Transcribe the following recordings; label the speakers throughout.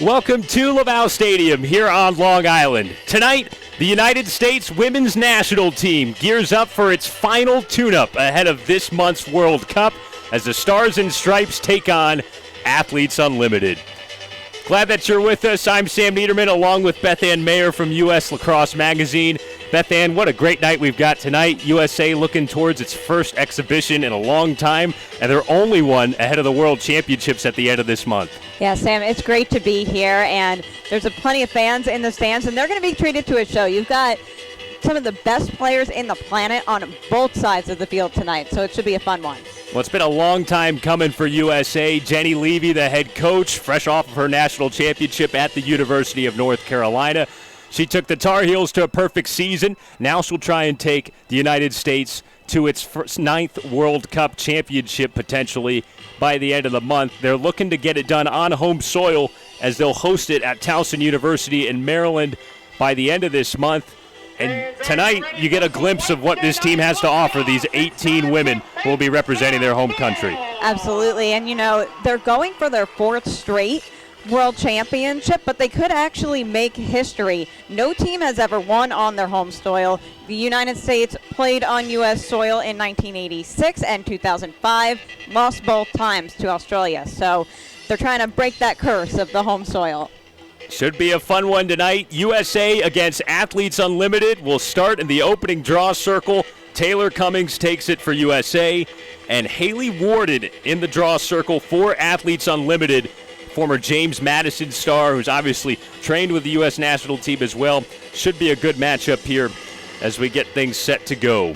Speaker 1: Welcome to Laval Stadium here on Long Island. Tonight, the United States women's national team gears up for its final tune-up ahead of this month's World Cup as the Stars and Stripes take on Athletes Unlimited. Glad that you're with us. I'm Sam Niederman along with Beth Ann Mayer from U.S. Lacrosse Magazine. Beth Ann, what a great night we've got tonight. USA looking towards its first exhibition in a long time, and their only one ahead of the World Championships at the end of this month.
Speaker 2: Yeah, Sam, it's great to be here, and there's plenty of fans in the stands, and they're going to be treated to a show. You've got some of the best players in the planet on both sides of the field tonight, so it should be a fun one.
Speaker 1: Well, it's been a long time coming for USA. Jenny Levy, the head coach, fresh off of her national championship at the University of North Carolina. She took the Tar Heels to a perfect season. Now she'll try and take the United States to its ninth World Cup championship potentially by the end of the month. They're looking to get it done on home soil as they'll host it at Towson University in Maryland by the end of this month. And tonight you get a glimpse of what this team has to offer, these 18 women who will be representing their home country.
Speaker 2: Absolutely, and you know, they're going for their fourth straight World Championship, but they could actually make history. No team has ever won on their home soil. The United States played on U.S. soil in 1986 and 2005, lost both times to Australia. So they're trying to break that curse of the home soil.
Speaker 1: Should be a fun one tonight. USA against Athletes Unlimited will start in the opening draw circle. Taylor Cummings takes it for USA, and Haley Warden in the draw circle for Athletes Unlimited. Former James Madison star, who's obviously trained with the U.S. national team as well. Should be a good matchup here as we get things set to go.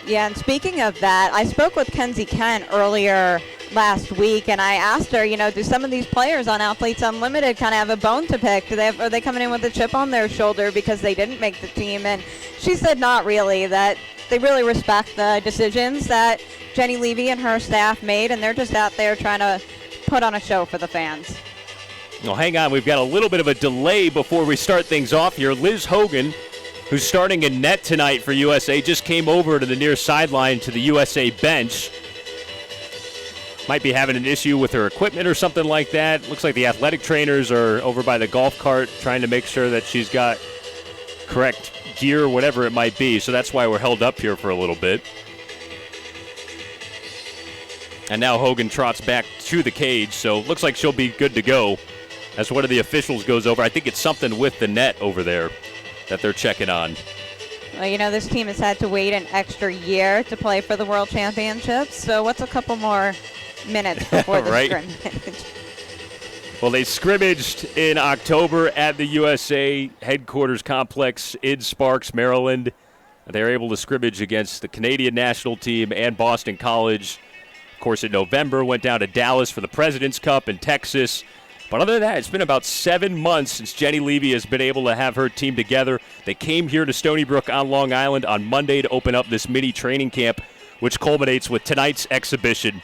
Speaker 2: Yeah, and speaking of that, I spoke with Kenzie Kent earlier last week, and I asked her, you know, do some of these players on Athletes Unlimited kind of have a bone to pick? Are they coming in with a chip on their shoulder because they didn't make the team? And she said not really, that they really respect the decisions that Jenny Levy and her staff made, and they're just out there trying to put on a show for the fans.
Speaker 1: Well, hang on. We've got a little bit of a delay before we start things off here. Liz Hogan, who's starting in net tonight for USA, just came over to the near sideline to the USA bench. Might be having an issue with her equipment or something like that. Looks like the athletic trainers are over by the golf cart trying to make sure that she's got correct gear, whatever it might be. So that's why we're held up here for a little bit. And now Hogan trots back to the cage, so looks like she'll be good to go as one of the officials goes over. I think it's something with the net over there that they're checking on.
Speaker 2: Well, you know, this team has had to wait an extra year to play for the World Championships, so what's a couple more minutes before the
Speaker 1: right.
Speaker 2: scrimmage?
Speaker 1: Well, they scrimmaged in October at the USA headquarters complex in Sparks, Maryland. They were able to scrimmage against the Canadian national team and Boston College. Of course, in November, went down to Dallas for the President's Cup in Texas. But other than that, it's been about 7 months since Jenny Levy has been able to have her team together. They came here to Stony Brook on Long Island on Monday to open up this mini training camp, which culminates with tonight's exhibition,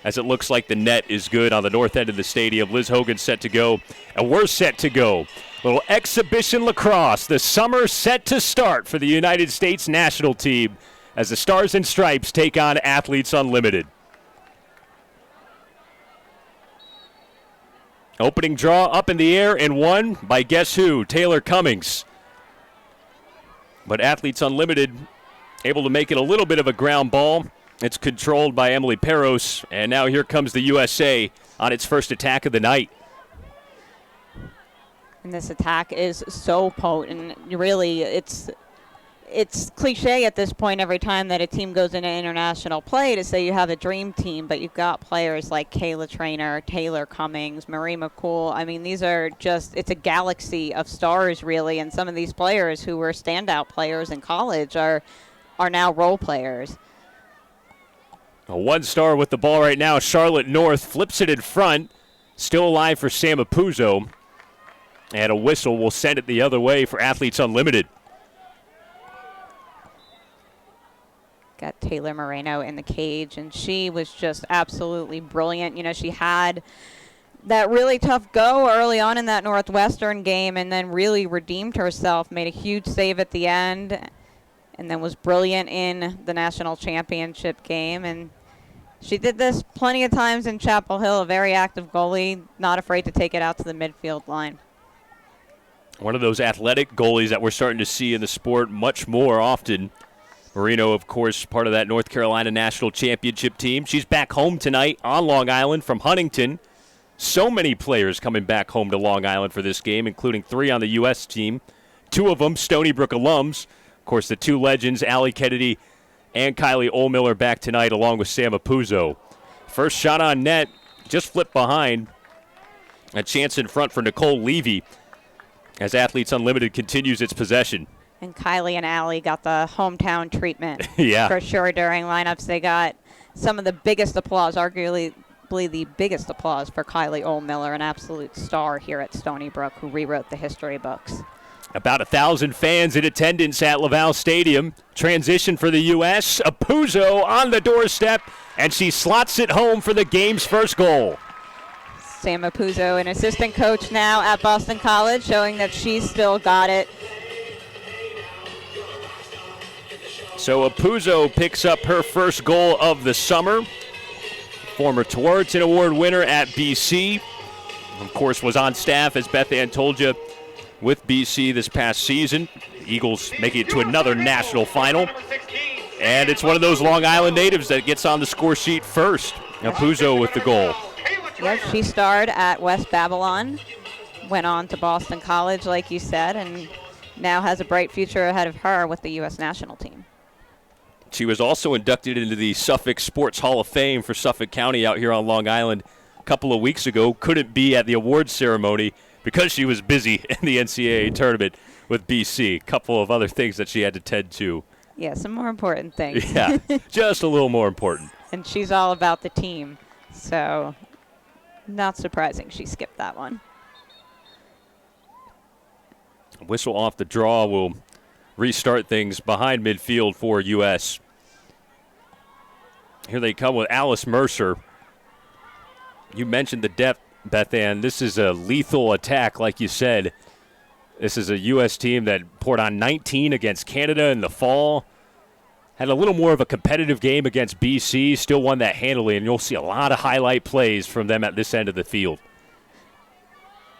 Speaker 1: as it looks like the net is good on the north end of the stadium. Liz Hogan's set to go, and we're set to go. Little exhibition lacrosse, the summer set to start for the United States national team as the Stars and Stripes take on Athletes Unlimited. Opening draw up in the air and won by guess who? Taylor Cummings. But Athletes Unlimited able to make it a little bit of a ground ball. It's controlled by Emily Peros, and now here comes the USA on its first attack of the night.
Speaker 2: And this attack is so potent. Really, it's cliche at this point every time that a team goes into international play to say you have a dream team, but you've got players like Kayla Trainer, Taylor Cummings, Marie McCool. I mean, these are just, it's a galaxy of stars, really, and some of these players who were standout players in college are now role players.
Speaker 1: A one-star with the ball right now. Charlotte North flips it in front. Still alive for Sam Apuzzo. And a whistle will send it the other way for Athletes Unlimited.
Speaker 2: Got Taylor Moreno in the cage, and she was just absolutely brilliant. You know, she had that really tough go early on in that Northwestern game and then really redeemed herself, made a huge save at the end, and then was brilliant in the national championship game. And She did this plenty of times in Chapel Hill, a very active goalie, not afraid to take it out to the midfield line.
Speaker 1: One of those athletic goalies that we're starting to see in the sport much more often. Marino, of course, part of that North Carolina National Championship team. She's back home tonight on Long Island from Huntington. So many players coming back home to Long Island for this game, including 3 on the U.S. team. 2 of them Stony Brook alums. Of course, the 2 legends, Allie Kennedy and Kylie Ohlmiller, back tonight along with Sam Apuzzo. First shot on net, just flipped behind. A chance in front for Nicole Levy as Athletes Unlimited continues its possession.
Speaker 2: And Kylie and Allie got the hometown treatment
Speaker 1: yeah.
Speaker 2: for sure during lineups. They got some of the biggest applause, arguably the biggest applause for Kylie Ohlmiller, an absolute star here at Stony Brook, who rewrote the history books.
Speaker 1: About 1,000 fans in attendance at Laval Stadium. Transition for the U.S. Apuzzo on the doorstep, and she slots it home for the game's first goal.
Speaker 2: Sam Apuzzo, an assistant coach now at Boston College, showing that she's still got it.
Speaker 1: So Apuzzo picks up her first goal of the summer. Former Tewaaraton Award winner at BC. Of course, was on staff, as Beth Ann told you, with BC this past season. Eagles making it to another national final. And it's one of those Long Island natives that gets on the score sheet first. Apuzzo with the goal.
Speaker 2: Yep, she starred at West Babylon, went on to Boston College, like you said, and now has a bright future ahead of her with the U.S. national team.
Speaker 1: She was also inducted into the Suffolk Sports Hall of Fame for Suffolk County out here on Long Island a couple of weeks ago. Couldn't be at the awards ceremony because she was busy in the NCAA tournament with BC. A couple of other things that she had to tend to.
Speaker 2: Yeah, some more important things.
Speaker 1: Yeah, just a little more important.
Speaker 2: And she's all about the team, so not surprising she skipped that one.
Speaker 1: Whistle off the draw will restart things behind midfield for U.S. Here they come with Alice Mercer. You mentioned the depth, Beth Ann. This is a lethal attack, like you said. This is a U.S. team that poured on 19 against Canada in the fall. Had a little more of a competitive game against BC. Still won that handily, and you'll see a lot of highlight plays from them at this end of the field.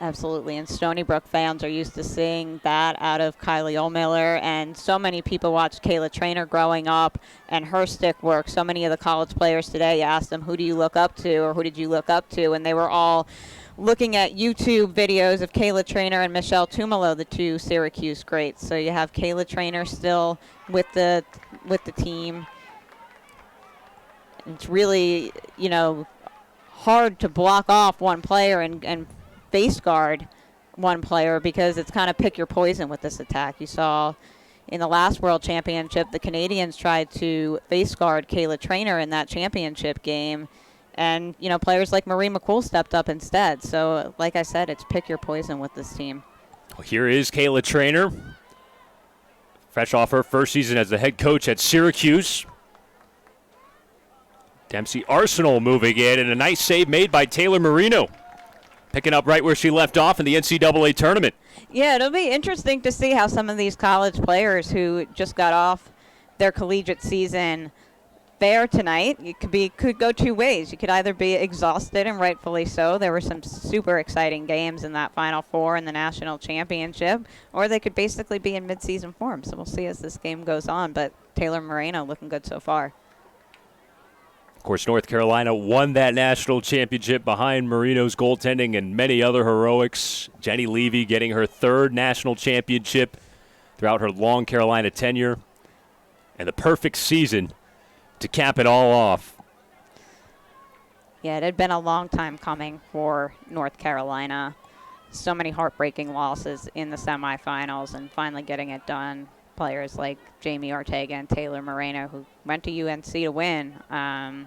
Speaker 2: Absolutely, and Stony Brook fans are used to seeing that out of Kylie Ohlmiller, and so many people watched Kayla Trainer growing up and her stick work. So many of the college players today, you asked them, who do you look up to, or who did you look up to, and they were all looking at YouTube videos of Kayla Trainer and Michelle Tumalo, the 2 Syracuse greats. So you have Kayla Trainer still with the team. It's really, hard to block off one player and face guard one player because it's kind of pick your poison with this attack. You saw in the last World Championship, the Canadians tried to face guard Kayla Trainer in that championship game, and players like Marie McCool stepped up instead. So like I said, it's pick your poison with this team.
Speaker 1: Well, here is Kayla Trainer, fresh off her first season as the head coach at Syracuse. Dempsey Arsenal moving in, and a nice save made by Taylor Marino, picking up right where she left off in the NCAA tournament.
Speaker 2: Yeah, it'll be interesting to see how some of these college players who just got off their collegiate season fare tonight. It could go 2 ways. You could either be exhausted, and rightfully so. There were some super exciting games in that Final Four in the national championship, or they could basically be in midseason form. So we'll see as this game goes on, but Taylor Marino looking good so far.
Speaker 1: Of course, North Carolina won that national championship behind Marino's goaltending and many other heroics. Jenny Levy getting her 3rd national championship throughout her long Carolina tenure. And the perfect season to cap it all off.
Speaker 2: Yeah, it had been a long time coming for North Carolina. So many heartbreaking losses in the semifinals and finally getting it done. Players like Jamie Ortega and Taylor Moreno, who went to UNC to win. I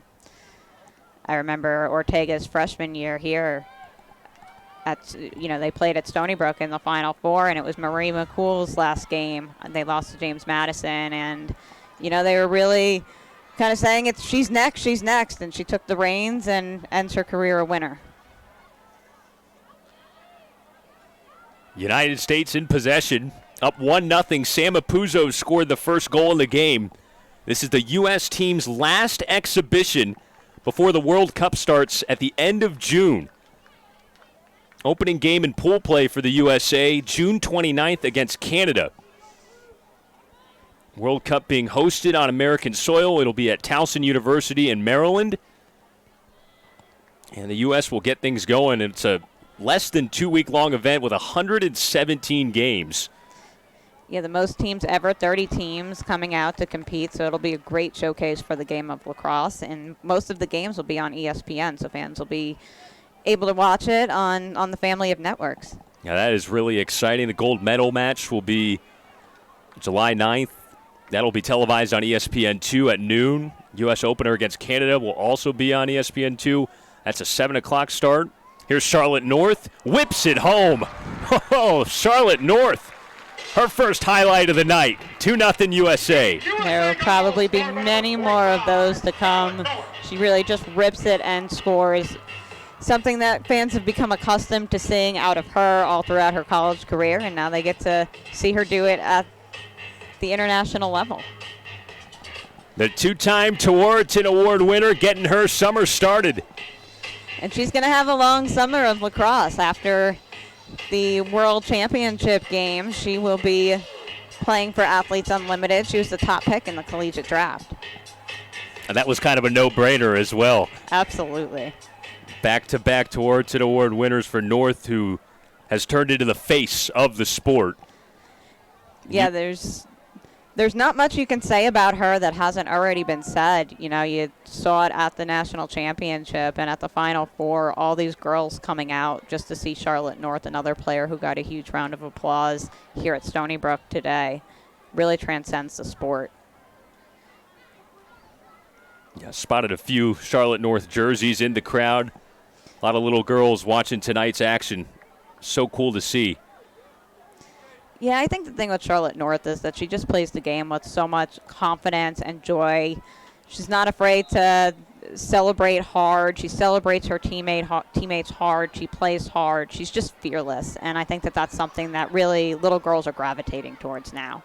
Speaker 2: remember Ortega's freshman year here. They played at Stony Brook in the Final Four, and it was Marie McCool's last game. They lost to James Madison, and they were really kind of saying she's next, and she took the reins and ends her career a winner.
Speaker 1: United States in possession. Up 1-0, Sam Apuzzo scored the first goal in the game. This is the U.S. team's last exhibition before the World Cup starts at the end of June. Opening game in pool play for the USA, June 29th against Canada. World Cup being hosted on American soil. It'll be at Towson University in Maryland. And the U.S. will get things going. It's a less than 2-week-long event with 117 games.
Speaker 2: Yeah, the most teams ever, 30 teams coming out to compete, so it'll be a great showcase for the game of lacrosse. And most of the games will be on ESPN, so fans will be able to watch it on the family of networks.
Speaker 1: Yeah, that is really exciting. The gold medal match will be July 9th. That'll be televised on ESPN2 at noon. U.S. opener against Canada will also be on ESPN2. That's a 7 o'clock start. Here's Charlotte North. Whips it home. Oh, Charlotte North. Her first highlight of the night. 2-0 USA.
Speaker 2: There will probably be many more of those to come. She really just rips it and scores. Something that fans have become accustomed to seeing out of her all throughout her college career, and now they get to see her do it at the international level.
Speaker 1: The 2-time Tewaaraton Award winner getting her summer started.
Speaker 2: And she's going to have a long summer of lacrosse. After the World Championship game, she will be playing for Athletes Unlimited. She was the top pick in the collegiate draft.
Speaker 1: And that was kind of a no-brainer as well.
Speaker 2: Absolutely.
Speaker 1: Back-to-back Tewaaraton Award winners for North, who has turned into the face of the sport.
Speaker 2: Yeah, there's not much you can say about her that hasn't already been said. You know, you saw it at the national championship and at the Final Four, all these girls coming out just to see Charlotte North, another player who got a huge round of applause here at Stony Brook today. Really transcends the sport.
Speaker 1: Yeah, spotted a few Charlotte North jerseys in the crowd. A lot of little girls watching tonight's action. So cool to see.
Speaker 2: Yeah, I think the thing with Charlotte North is that she just plays the game with so much confidence and joy. She's not afraid to celebrate hard. She celebrates her teammates hard. She plays hard. She's just fearless, and I think that that's something that really little girls are gravitating towards now.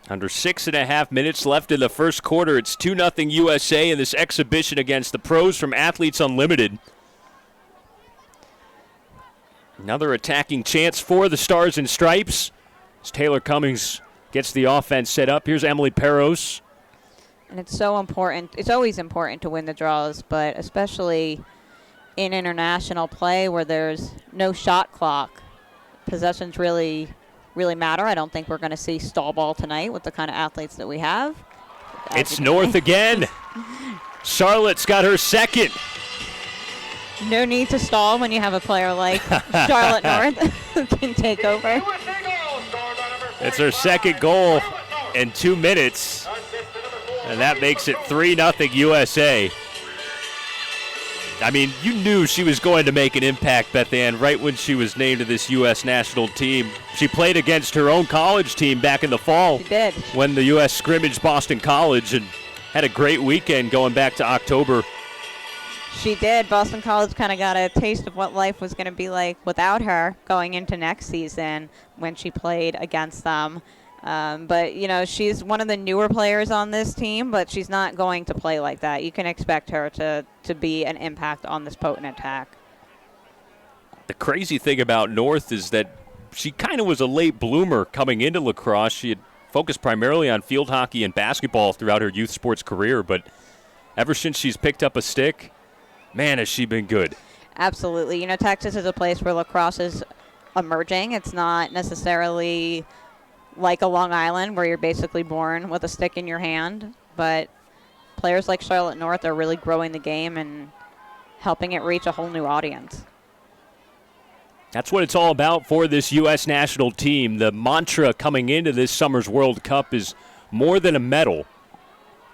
Speaker 1: Under 6.5 minutes left in the first quarter. It's 2-0 USA in this exhibition against the pros from Athletes Unlimited. Another attacking chance for the Stars and Stripes as Taylor Cummings gets the offense set up. Here's Emily Peros.
Speaker 2: And it's so important. It's always important to win the draws, but especially in international play where there's no shot clock, possessions really matter. I don't think we're going to see stall ball tonight with the kind of athletes that we have.
Speaker 1: It's North again. Charlotte's got her second.
Speaker 2: No need to stall when you have a player like Charlotte North who can take over.
Speaker 1: It's her second goal in 2 minutes, and that makes it 3-0 USA. I mean, you knew she was going to make an impact, Beth Ann, right when she was named to this U.S. national team. She played against her own college team back in the fall.
Speaker 2: She did.
Speaker 1: When the U.S. scrimmaged Boston College and had a great weekend going back to October.
Speaker 2: She did. Boston College kind of got a taste of what life was going to be like without her going into next season when she played against them. But, you know, she's one of the newer players on this team, but she's not going to play like that. You can expect her to be an impact on this potent attack.
Speaker 1: The crazy thing about North is that she kind of was a late bloomer coming into lacrosse. She had focused primarily on field hockey and basketball throughout her youth sports career, but ever since she's picked up a stick, man, has she been good.
Speaker 2: Absolutely. You know, Texas is a place where lacrosse is emerging. It's not necessarily like a Long Island where you're basically born with a stick in your hand, but players like Charlotte North are really growing the game and helping it reach a whole new audience.
Speaker 1: That's what it's all about for this U.S. national team. The mantra coming into this summer's World Cup is more than a medal.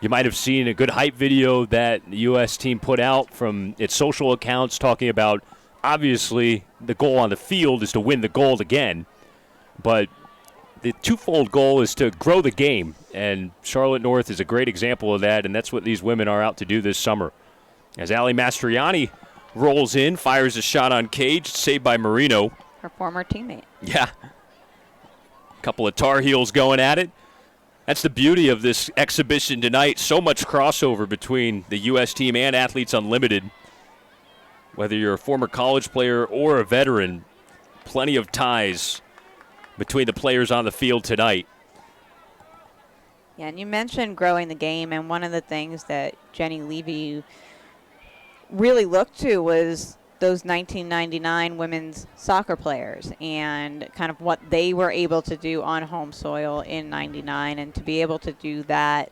Speaker 1: You might have seen a good hype video that the U.S. team put out from its social accounts talking about, obviously, the goal on the field is to win the gold again, but the twofold goal is to grow the game, and Charlotte North is a great example of that, and that's what these women are out to do this summer. As Ali Mastriani rolls in, fires a shot on cage, saved by Marino.
Speaker 2: Her former teammate.
Speaker 1: Yeah. A couple of Tar Heels going at it. That's the beauty of this exhibition tonight. So much crossover between the U.S. team and Athletes Unlimited. Whether you're a former college player or a veteran, plenty of ties between the players on the field tonight.
Speaker 2: Yeah, and you mentioned growing the game, and one of the things that Jenny Levy really looked to was those 1999 women's soccer players and kind of what they were able to do on home soil in 99, and to be able to do that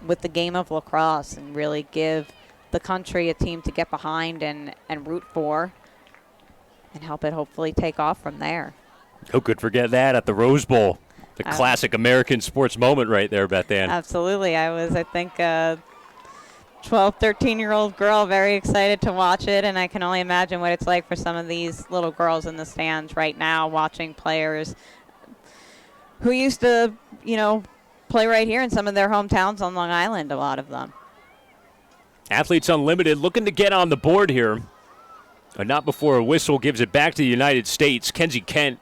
Speaker 2: with the game of lacrosse and really give the country a team to get behind and root for and help it hopefully take off from there.
Speaker 1: Who could forget that at the Rose Bowl? The classic American sports moment right there, Beth Ann.
Speaker 2: Absolutely. I think, a 12, 13-year-old girl, very excited to watch it, and I can only imagine what it's like for some of these little girls in the stands right now watching players who used to, play right here in some of their hometowns on Long Island, a lot of them.
Speaker 1: Athletes Unlimited looking to get on the board here, but not before a whistle gives it back to the United States. Kenzie Kent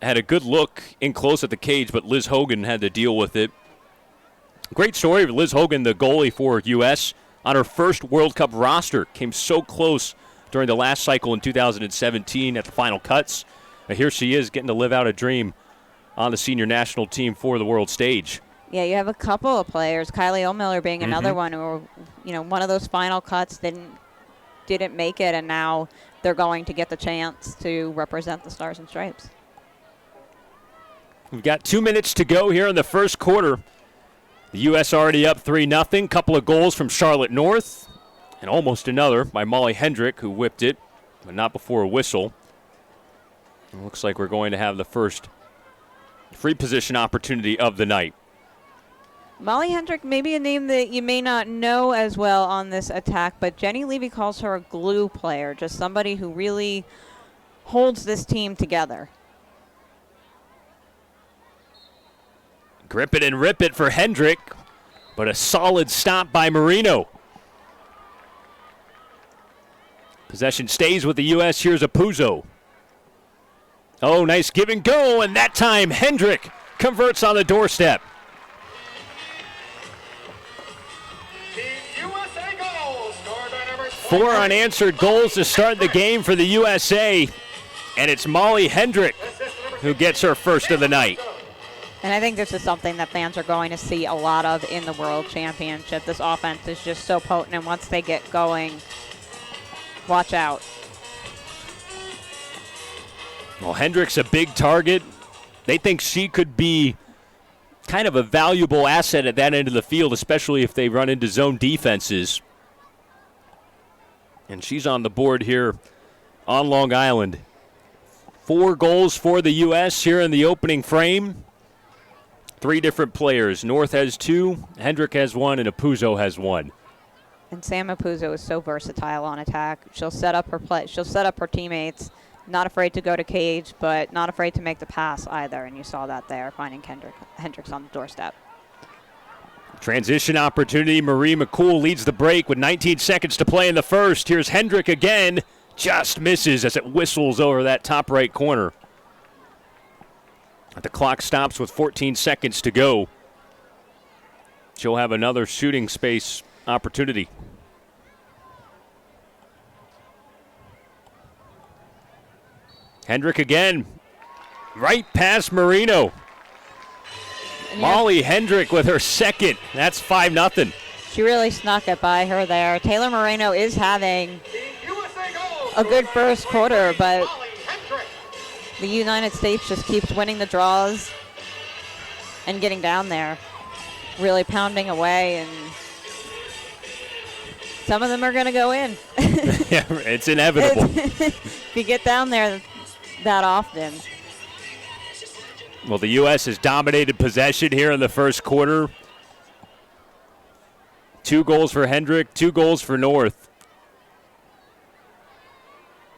Speaker 1: had a good look in close at the cage, but Liz Hogan had to deal with it. Great story of Liz Hogan, the goalie for U.S. on her first World Cup roster. Came so close during the last cycle in 2017 at the final cuts. But here she is getting to live out a dream on the senior national team for the world stage.
Speaker 2: Yeah, you have a couple of players, Kylie O'Miller being another one who, one of those final cuts didn't make it, and now they're going to get the chance to represent the Stars and Stripes.
Speaker 1: We've got 2 minutes to go here in the first quarter. The U.S. already up 3-0. Couple of goals from Charlotte North, and almost another by Molly Hendrick, who whipped it, but not before a whistle. It looks like we're going to have the first free position opportunity of the night.
Speaker 2: Molly Hendrick, maybe a name that you may not know as well on this attack, but Jenny Levy calls her a glue player, just somebody who really holds this team together.
Speaker 1: Grip it and rip it for Hendrick, but a solid stop by Marino. Possession stays with the U.S. Here's Apuzzo. Oh, nice give and go, and that time Hendrick converts on the doorstep. Four unanswered goals to start the game for the USA, and it's Molly Hendrick who gets her first of the night.
Speaker 2: And I think this is something that fans are going to see a lot of in the World Championship. This offense is just so potent, and once they get going, watch out.
Speaker 1: Well, Hendrick's a big target. They think she could be kind of a valuable asset at that end of the field, especially if they run into zone defenses. And she's on the board here on Long Island. 4 goals for the U.S. here in the opening frame. 3 different players. North has 2, Hendrick has 1, and Apuzzo has 1.
Speaker 2: And Sam Apuzzo is so versatile on attack. She'll set up her play. She'll set up her teammates. Not afraid to go to cage, but not afraid to make the pass either. And you saw that there, finding Hendricks on the doorstep.
Speaker 1: Transition opportunity. Marie McCool leads the break with 19 seconds to play in the first. Here's Hendrick again. Just misses as it whistles over that top right corner. The clock stops with 14 seconds to go. She'll have another shooting space opportunity. Hendrick again. Right past Marino. Molly Hendrick with her second. That's 5-0.
Speaker 2: She really snuck it by her there. Taylor Moreno is having a good first quarter, but the United States just keeps winning the draws and getting down there, really pounding away, and some of them are going to go in.
Speaker 1: Yeah, it's inevitable.
Speaker 2: If you get down there that often.
Speaker 1: Well, the U.S. has dominated possession here in the first quarter. 2 goals for Hendrick, 2 goals for North.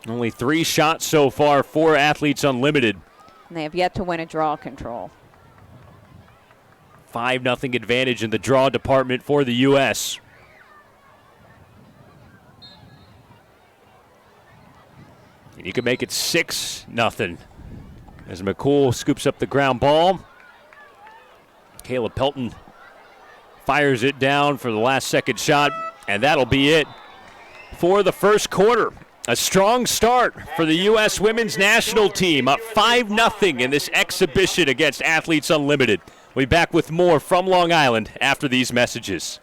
Speaker 1: Only 3 shots so far for Athletes Unlimited.
Speaker 2: And they have yet to win a draw control.
Speaker 1: 5-0 advantage in the draw department for the U.S. And you can make it 6-0 as McCool scoops up the ground ball. Kayla Pelton fires it down for the last second shot, and that'll be it for the first quarter. A strong start for the U.S. women's national team, up 5-0 in this exhibition against Athletes Unlimited. We'll be back with more from Long Island after these messages.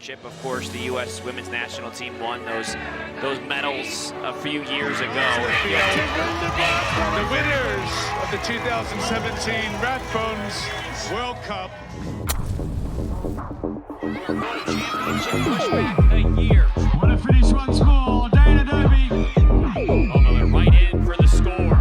Speaker 3: Of course, the U.S. women's national team won those medals a few years ago.
Speaker 4: The winners of the 2017 Rathbones World Cup.
Speaker 3: A year.
Speaker 5: Want to finish once more, Dana Derby.
Speaker 3: Miller right in for the score.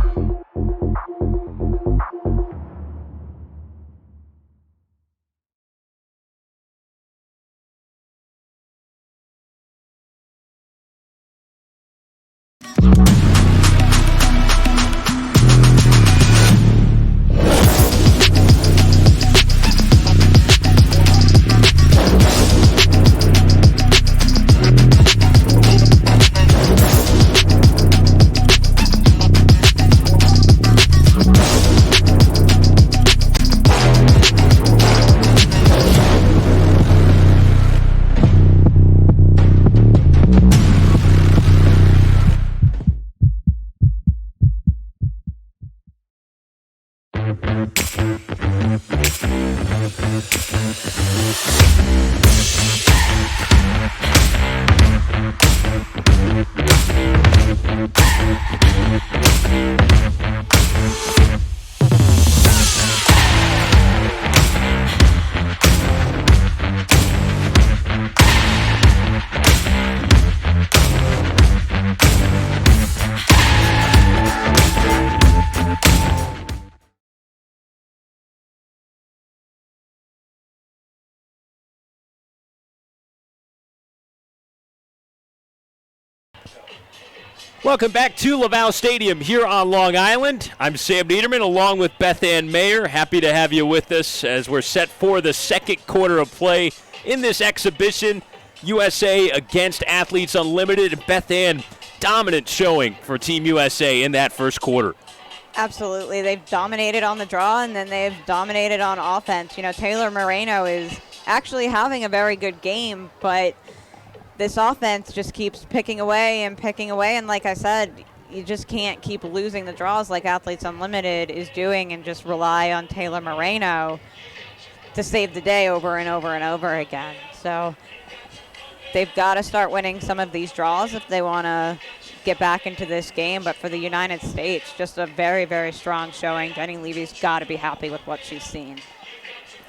Speaker 1: Welcome back to Laval Stadium here on Long Island. I'm Sam Niederman along with Beth Ann Mayer. Happy to have you with us as we're set for the second quarter of play in this exhibition. USA against Athletes Unlimited. Beth Ann, dominant showing for Team USA in that first quarter.
Speaker 2: Absolutely. They've dominated on the draw, and then they've dominated on offense. You know, Taylor Moreno is actually having a very good game, but this offense just keeps picking away, and like I said, you just can't keep losing the draws like Athletes Unlimited is doing and just rely on Taylor Moreno to save the day over and over and over again. So they've got to start winning some of these draws if they want to get back into this game. But for the United States, just a very, very strong showing. Jenny Levy's got to be happy with what she's seen.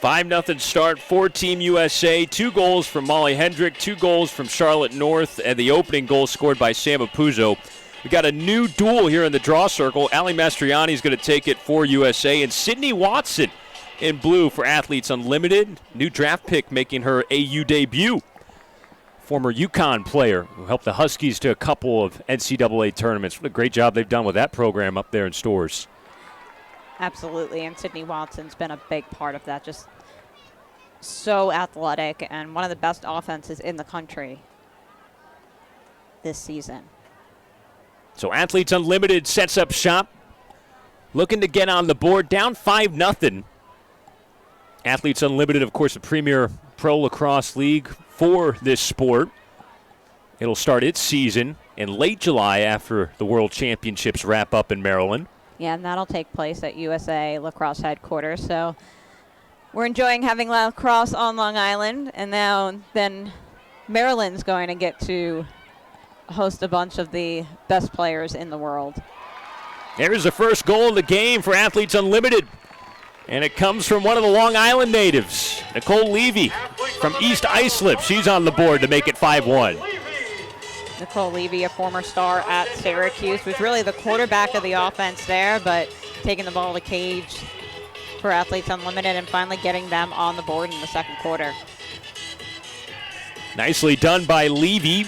Speaker 1: 5-0 start for Team USA. 2 goals from Molly Hendrick, 2 goals from Charlotte North, and the opening goal scored by Sam Apuzzo. We got a new duel here in the draw circle. Ali Mastriani is going to take it for USA, and Sydney Watson in blue for Athletes Unlimited. New draft pick making her AU debut. Former UConn player who helped the Huskies to a couple of NCAA tournaments. What a great job they've done with that program up there in Storrs.
Speaker 2: Absolutely, and Sydney Watson's been a big part of that. Just so athletic and one of the best offenses in the country this season.
Speaker 1: So Athletes Unlimited sets up shop, looking to get on the board, down 5-0. Athletes Unlimited, of course, a premier pro lacrosse league for this sport. It'll start its season in late July after the World Championships wrap up in Maryland.
Speaker 2: Yeah, and that'll take place at USA Lacrosse headquarters. So we're enjoying having lacrosse on Long Island, and then Maryland's going to get to host a bunch of the best players in the world.
Speaker 1: There's the first goal of the game for Athletes Unlimited, and it comes from one of the Long Island natives, Nicole Levy from East Islip. She's on the board to make it 5-1.
Speaker 2: Nicole Levy, a former star at Syracuse, was really the quarterback of the offense there, but taking the ball to cage for Athletes Unlimited and finally getting them on the board in the second quarter.
Speaker 1: Nicely done by Levy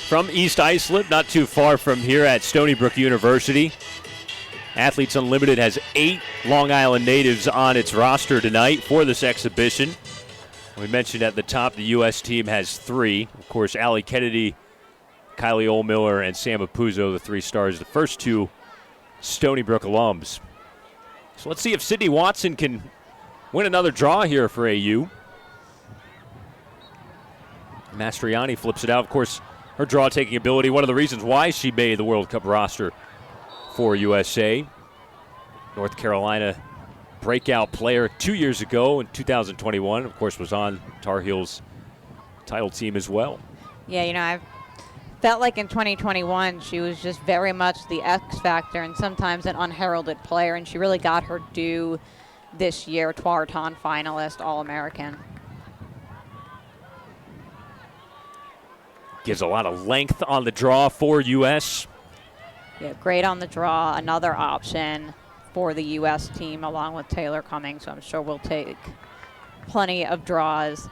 Speaker 1: from East Islip, not too far from here at Stony Brook University. Athletes Unlimited has 8 Long Island natives on its roster tonight for this exhibition. We mentioned at the top the U.S. team has 3. Of course, Allie Kennedy, Kylie Ohlmiller, and Sam Apuzzo, the 3 stars. The first 2 Stony Brook alums. So let's see if Sydney Watson can win another draw here for AU. Mastriani flips it out. Of course, her draw-taking ability, one of the reasons why she made the World Cup roster for USA. North Carolina breakout player 2 years ago in 2021. Of course, was on Tar Heels title team as well.
Speaker 2: Yeah, I felt like in 2021 she was just very much the X factor and sometimes an unheralded player, and she really got her due this year. Tewaaraton finalist, All-American.
Speaker 1: Gives a lot of length on the draw for U.S.
Speaker 2: Yeah, great on the draw. Another option for the U.S. team along with Taylor Cummings, so I'm sure we'll take plenty of draws.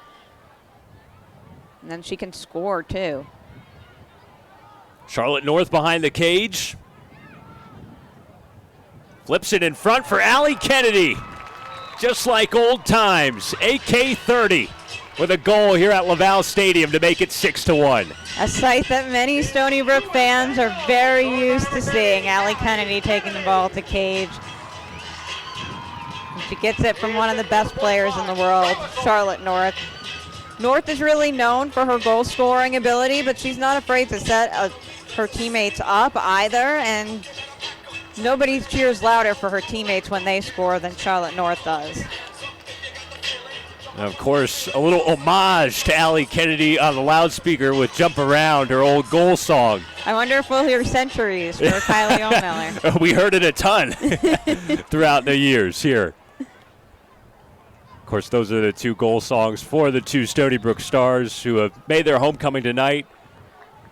Speaker 2: And then she can score, too.
Speaker 1: Charlotte North behind the cage. Flips it in front for Allie Kennedy. Just like old times. AK-30 with a goal here at Laval Stadium to make it 6-1.
Speaker 2: A sight that many Stony Brook fans are very used to seeing. Allie Kennedy taking the ball to cage. She gets it from one of the best players in the world, Charlotte North. North is really known for her goal scoring ability, but she's not afraid to set her teammates up either, and nobody cheers louder for her teammates when they score than Charlotte North does.
Speaker 1: And of course, a little homage to Allie Kennedy on the loudspeaker with Jump Around, her old goal song.
Speaker 2: I wonder if we'll hear centuries for Kylie O'Miller.
Speaker 1: We heard it a ton throughout the years here. Of course, those are the two goal songs for the two Stony Brook Stars who have made their homecoming tonight.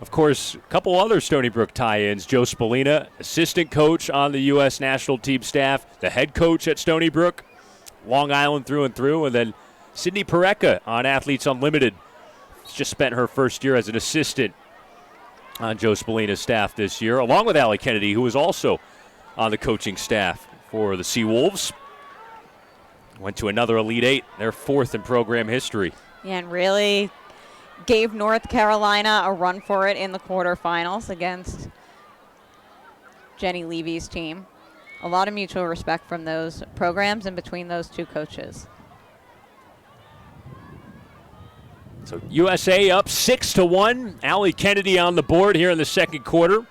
Speaker 1: Of course, a couple other Stony Brook tie-ins. Joe Spallina, assistant coach on the U.S. national team staff, the head coach at Stony Brook, Long Island through and through, and then Sydney Parecka on Athletes Unlimited. Just spent her first year as an assistant on Joe Spallina's staff this year, along with Allie Kennedy, who was also on the coaching staff for the Seawolves. Went to another Elite Eight, their fourth in program history.
Speaker 2: Yeah, and really gave North Carolina a run for it in the quarterfinals against Jenny Levy's team. A lot of mutual respect from those programs and between those two coaches.
Speaker 1: So USA up 6-1. Allie Kennedy on the board here in the second quarter.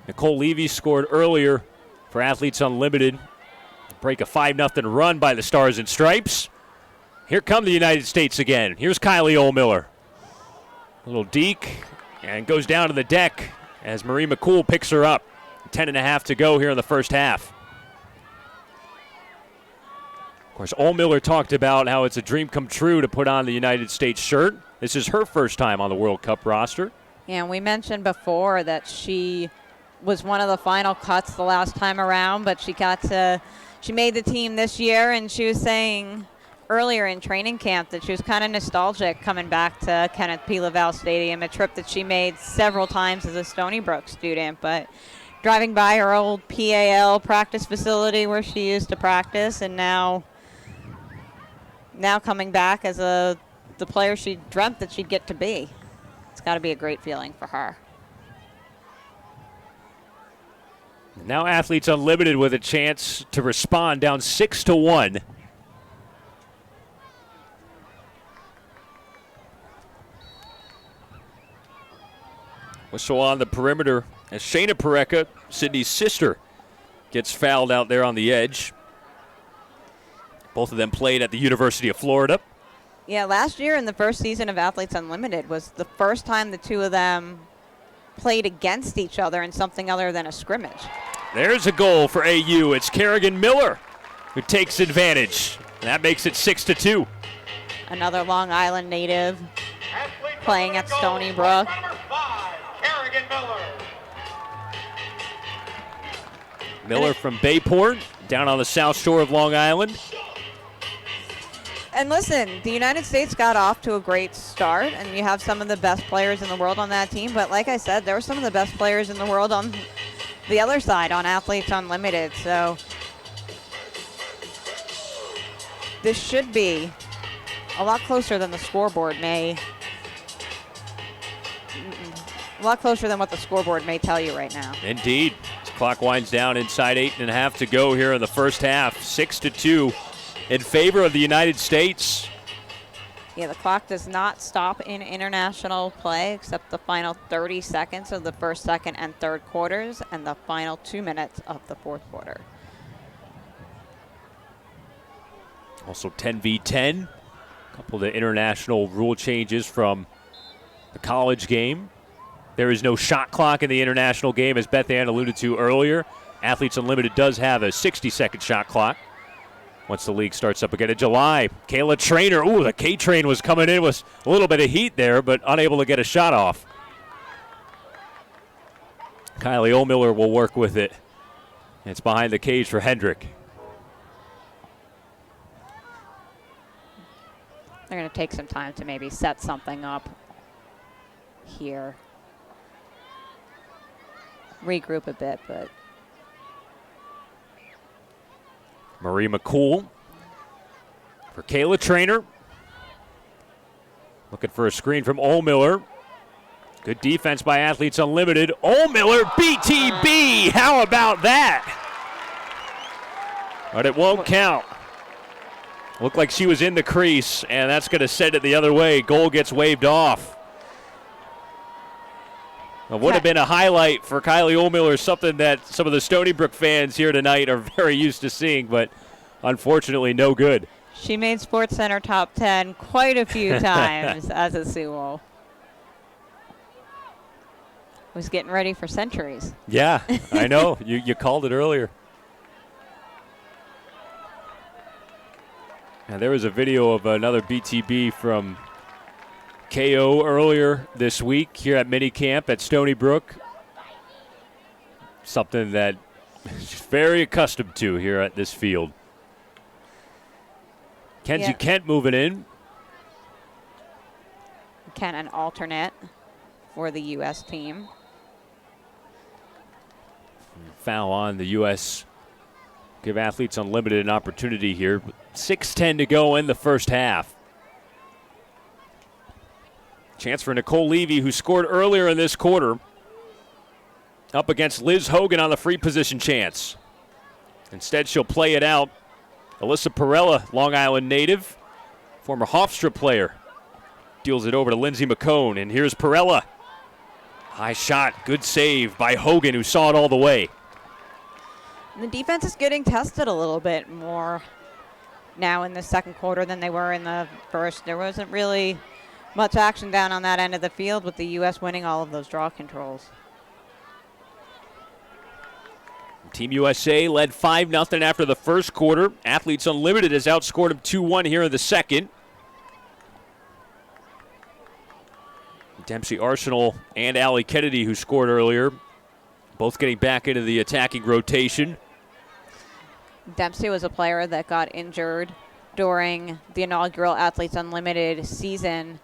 Speaker 1: Nicole Levy scored earlier for Athletes Unlimited. Break a 5-0 run by the Stars and Stripes. Here come the United States again. Here's Kylie O'Miller. A little deke and goes down to the deck as Marie McCool picks her up. 10.5 to go here in the first half. Of course, O'Miller talked about how it's a dream come true to put on the United States shirt. This is her first time on the World Cup roster.
Speaker 2: Yeah, and we mentioned before that she was one of the final cuts the last time around, but she made the team this year, and she was saying earlier in training camp that she was kind of nostalgic coming back to Kenneth P. Laval Stadium, a trip that she made several times as a Stony Brook student, but driving by her old PAL practice facility where she used to practice, and now coming back as the player she dreamt that she'd get to be. It's got to be a great feeling for her.
Speaker 1: Now Athletes Unlimited with a chance to respond, down 6-1. Whistle on the perimeter as Shayna Parecka, Sydney's sister, gets fouled out there on the edge. Both of them played at the University of Florida.
Speaker 2: Yeah, last year in the first season of Athletes Unlimited was the first time the two of them played against each other in something other than a scrimmage.
Speaker 1: There's a goal for AU. It's Kerrigan Miller who takes advantage. And that makes it 6-2.
Speaker 2: Another Long Island native playing at Stony Brook.
Speaker 6: Number 5, Kerrigan Miller.
Speaker 1: Miller from Bayport, down on the south shore of Long Island.
Speaker 2: And listen, the United States got off to a great start, and you have some of the best players in the world on that team. But like I said, there were some of the best players in the world on the other side, on Athletes Unlimited. So this should be a lot closer than the scoreboard may. A lot closer than what the scoreboard may tell you right now.
Speaker 1: Indeed. Clock winds down inside 8.5 to go here in the first half. 6-2 in favor of the United States.
Speaker 2: Yeah, the clock does not stop in international play except the final 30 seconds of the first, second, and third quarters and the final 2 minutes of the fourth quarter.
Speaker 1: Also 10v10. A couple of the international rule changes from the college game. There is no shot clock in the international game, as Beth Ann alluded to earlier. Athletes Unlimited does have a 60-second shot clock once the league starts up again in July. Kayla Trainer, ooh, the K-Train was coming in with a little bit of heat there, but unable to get a shot off. Kylie O'Miller will work with it. It's behind the cage for Hendrick.
Speaker 2: They're going to take some time to maybe set something up here. Regroup a bit, but
Speaker 1: Marie McCool for Kayla Trainer. Looking for a screen from O'Miller. Good defense by Athletes Unlimited. O'Miller, BTB! How about that? But it won't count. Looked like she was in the crease, and that's going to send it the other way. Goal gets waved off. It would have been a highlight for Kylie O'Miller, something that some of the Stony Brook fans here tonight are very used to seeing, but unfortunately no good.
Speaker 2: she made SportsCenter top 10 quite a few times as a Sewell. Was getting ready for centuries.
Speaker 1: Yeah, I know. You called it earlier. And there was a video of another BTB from KO earlier this week here at minicamp at Stony Brook. Something that she's very accustomed to here at this field. Kenzie Kent moving in.
Speaker 2: Kent an alternate for the U.S. team.
Speaker 1: Foul on the U.S. Give Athletes Unlimited an opportunity here. 6:10 to go in the first half. Chance for Nicole Levy, who scored earlier in this quarter, up against Liz Hogan on the free position chance. Instead, she'll play it out. Alyssa Perella, Long Island native, former Hofstra player, deals it over to Lindsay McCone, and here's Perella. High shot, good save by Hogan, who saw it all the way.
Speaker 2: And the defense is getting tested a little bit more now in the second quarter than they were in the first. There wasn't really much action down on that end of the field with the U.S. winning all of those draw controls.
Speaker 1: Team USA led 5-0 after the first quarter. Athletes Unlimited has outscored them 2-1 here in the second. Dempsey Arsenal and Allie Kennedy, who scored earlier, both getting back into the attacking rotation.
Speaker 2: Dempsey was a player that got injured during the inaugural Athletes Unlimited season.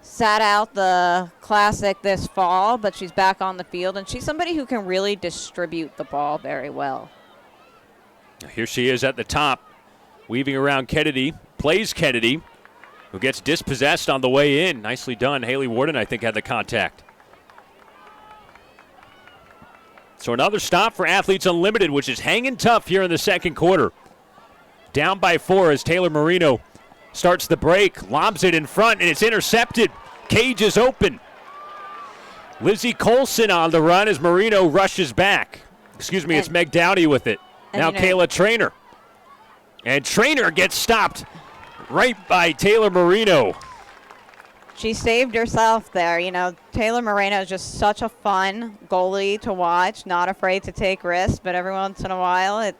Speaker 2: Sat out the Classic this fall, but she's back on the field, and she's somebody who can really distribute the ball very well.
Speaker 1: Here she is at the top, weaving around Kennedy, plays Kennedy, who gets dispossessed on the way in. Nicely done. Haley Warden, I think, had the contact. So another stop for Athletes Unlimited, which is hanging tough here in the second quarter. Down by 4 as Taylor Marino starts the break, lobs it in front, and it's intercepted. Cage is open. Lizzie Colson on the run as Marino rushes back. Excuse me, it's Meg Downey with it. Now Kayla Trainer. And Trainer gets stopped right by Taylor Marino.
Speaker 2: She saved herself there. You know, Taylor Moreno is just such a fun goalie to watch, not afraid to take risks, but every once in a while it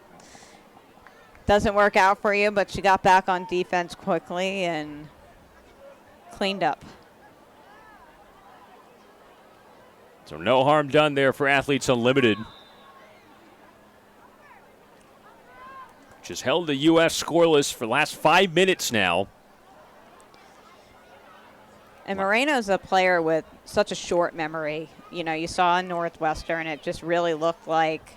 Speaker 2: doesn't work out for you, but she got back on defense quickly and cleaned up.
Speaker 1: So no harm done there for Athletes Unlimited, which has held the U.S. scoreless for the last 5 minutes now.
Speaker 2: And Moreno's a player with such a short memory. You know, you saw in Northwestern, it just really looked like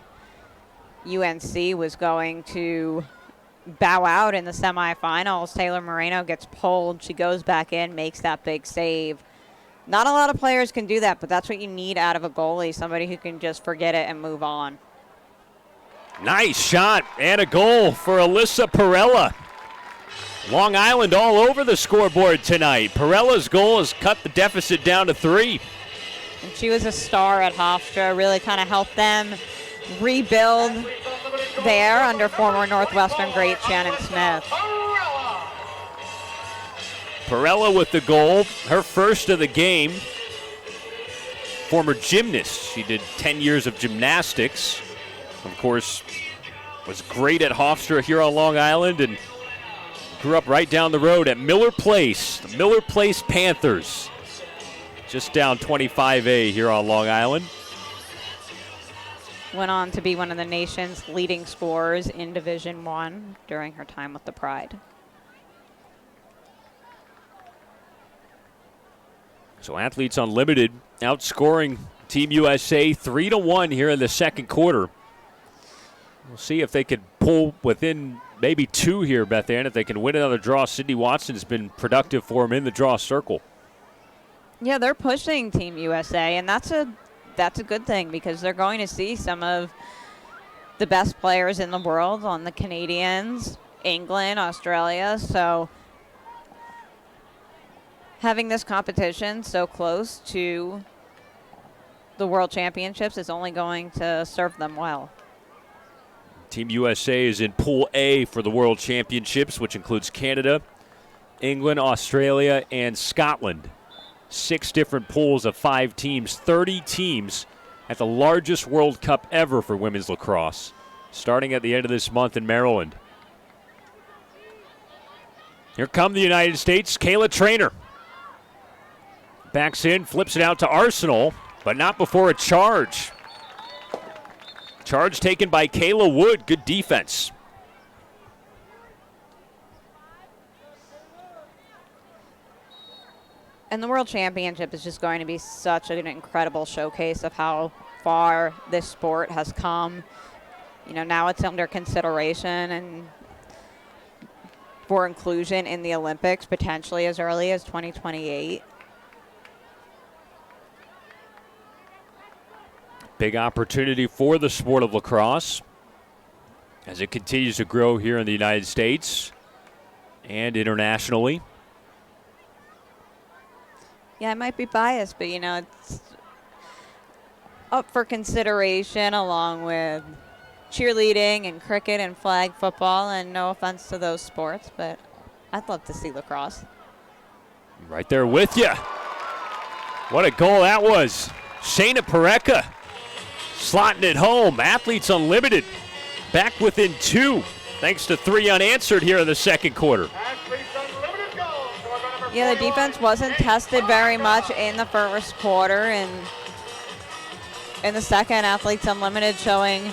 Speaker 2: UNC was going to bow out in the semifinals. Taylor Moreno gets pulled. She goes back in, makes that big save. Not a lot of players can do that, but that's what you need out of a goalie, somebody who can just forget it and move on.
Speaker 1: Nice shot and a goal for Alyssa Perella. Long Island all over the scoreboard tonight. Perella's goal has cut the deficit down to 3.
Speaker 2: And she was a star at Hofstra, really kind of helped them rebuild there under former Northwestern great Shannon Smith.
Speaker 1: Perella with the goal, her first of the game. Former gymnast. She did 10 years of gymnastics. Of course, was great at Hofstra here on Long Island and grew up right down the road at Miller Place. The Miller Place Panthers. Just down 25A here on Long Island.
Speaker 2: Went on to be one of the nation's leading scorers in Division I during her time with the Pride.
Speaker 1: So Athletes Unlimited outscoring Team USA 3-1 here in the second quarter. We'll see if they could pull within maybe 2 here, Beth Ann. If they can win another draw, Sydney Watson's been productive for them in the draw circle.
Speaker 2: Yeah, they're pushing Team USA, and that's a good thing because they're going to see some of the best players in the world on the Canadians, England, Australia. So having this competition so close to the World Championships is only going to serve them well.
Speaker 1: Team USA is in Pool A for the World Championships, which includes Canada, England, Australia, and Scotland. 6 different pools of 5 teams, 30 teams at the largest World Cup ever for women's lacrosse, starting at the end of this month in Maryland. Here come the United States, Kayla Trainer. Backs in, flips it out to Arsenal, but not before a charge. Charge taken by Kayla Wood. Good defense.
Speaker 2: And the World Championship is just going to be such an incredible showcase of how far this sport has come. You know, now it's under consideration and for inclusion in the Olympics potentially as early as 2028.
Speaker 1: Big opportunity for the sport of lacrosse as it continues to grow here in the United States and internationally.
Speaker 2: Yeah, I might be biased, but, you know, it's up for consideration along with cheerleading and cricket and flag football, and no offense to those sports, but I'd love to see lacrosse.
Speaker 1: Right there with you. What a goal that was. Shayna Parekha slotting it home. Athletes Unlimited back within 2, thanks to 3 unanswered here in the second quarter.
Speaker 2: Yeah, the defense wasn't tested very much in the first quarter, and in the second, Athletes Unlimited showing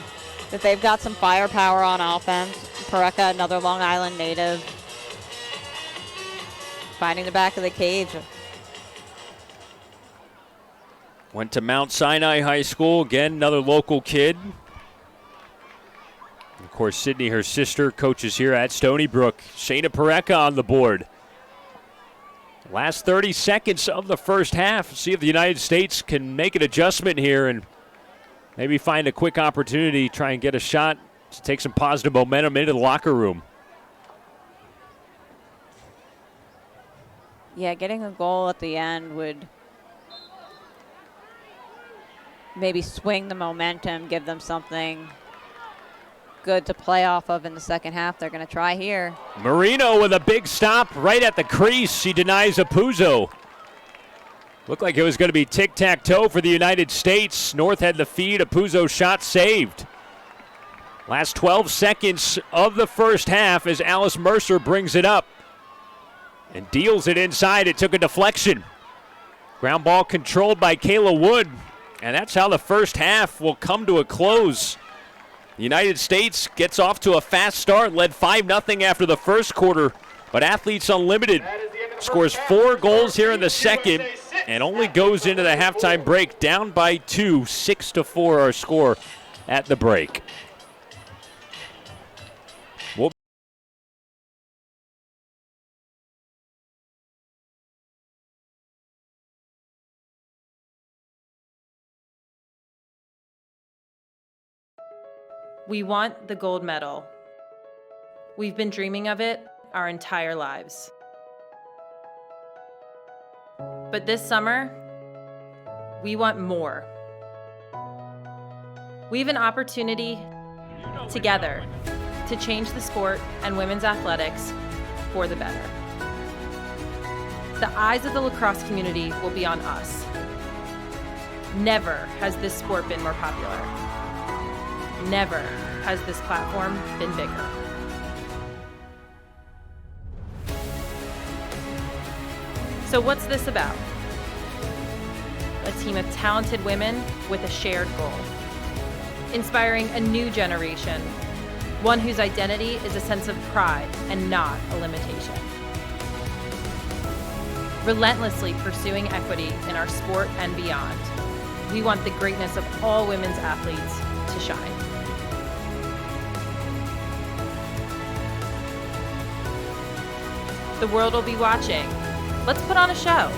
Speaker 2: that they've got some firepower on offense. Parekha, another Long Island native, finding the back of the cage.
Speaker 1: Went to Mount Sinai High School. Again, another local kid. Of course, Sydney, her sister, coaches here at Stony Brook. Shayna Parekha on the board. Last 30 seconds of the first half. See if the United States can make an adjustment here and maybe find a quick opportunity, try and get a shot to take some positive momentum into the locker room.
Speaker 2: Yeah, getting a goal at the end would maybe swing the momentum, give them something good to play off of in the second half. They're going to try here.
Speaker 1: Marino with a big stop right at the crease. She denies Apuzzo. Looked like it was going to be tic-tac-toe for the United States. North had the feed. Apuzzo shot saved. Last 12 seconds of the first half as Alice Mercer brings it up and deals it inside. It took a deflection. Ground ball controlled by Kayla Wood. And that's how the first half will come to a close. The United States gets off to a fast start, led 5-0 after the first quarter, but Athletes Unlimited scores 4 goals here in the second and only goes into the halftime break down by 2, 6-4 our score at the break.
Speaker 7: We want the gold medal. We've been dreaming of it our entire lives. But this summer, we want more. We have an opportunity together to change the sport and women's athletics for the better. The eyes of the lacrosse community will be on us. Never has this sport been more popular. Never has this platform been bigger. So what's this about? A team of talented women with a shared goal. Inspiring a new generation, one whose identity is a sense of pride and not a limitation. Relentlessly pursuing equity in our sport and beyond, we want the greatness of all women's athletes to shine. The world will be watching. Let's put on a show.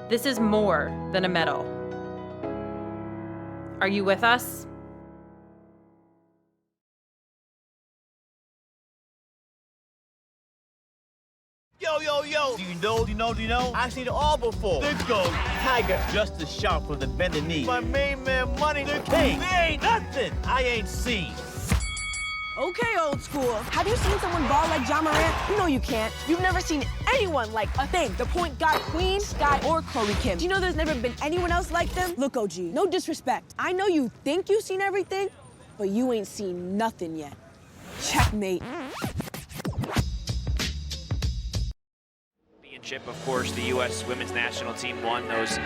Speaker 7: This is more than a medal. Are you with us?
Speaker 8: Yo. Do you know? I've seen it all before. There goes Tiger, just as sharp from the bending knee. My main man, Money the King. There ain't nothing I ain't seen.
Speaker 9: Okay, old school. Have you seen someone ball like John Morant? No, you can't. You've never seen anyone like a thing. The point guard queen, Sky, or Chloe Kim. Do you know there's never been anyone else like them? Look, OG, no disrespect. I know you think you've seen everything, but you ain't seen nothing yet. Checkmate.
Speaker 3: Chip, of course, the U.S. women's national team won those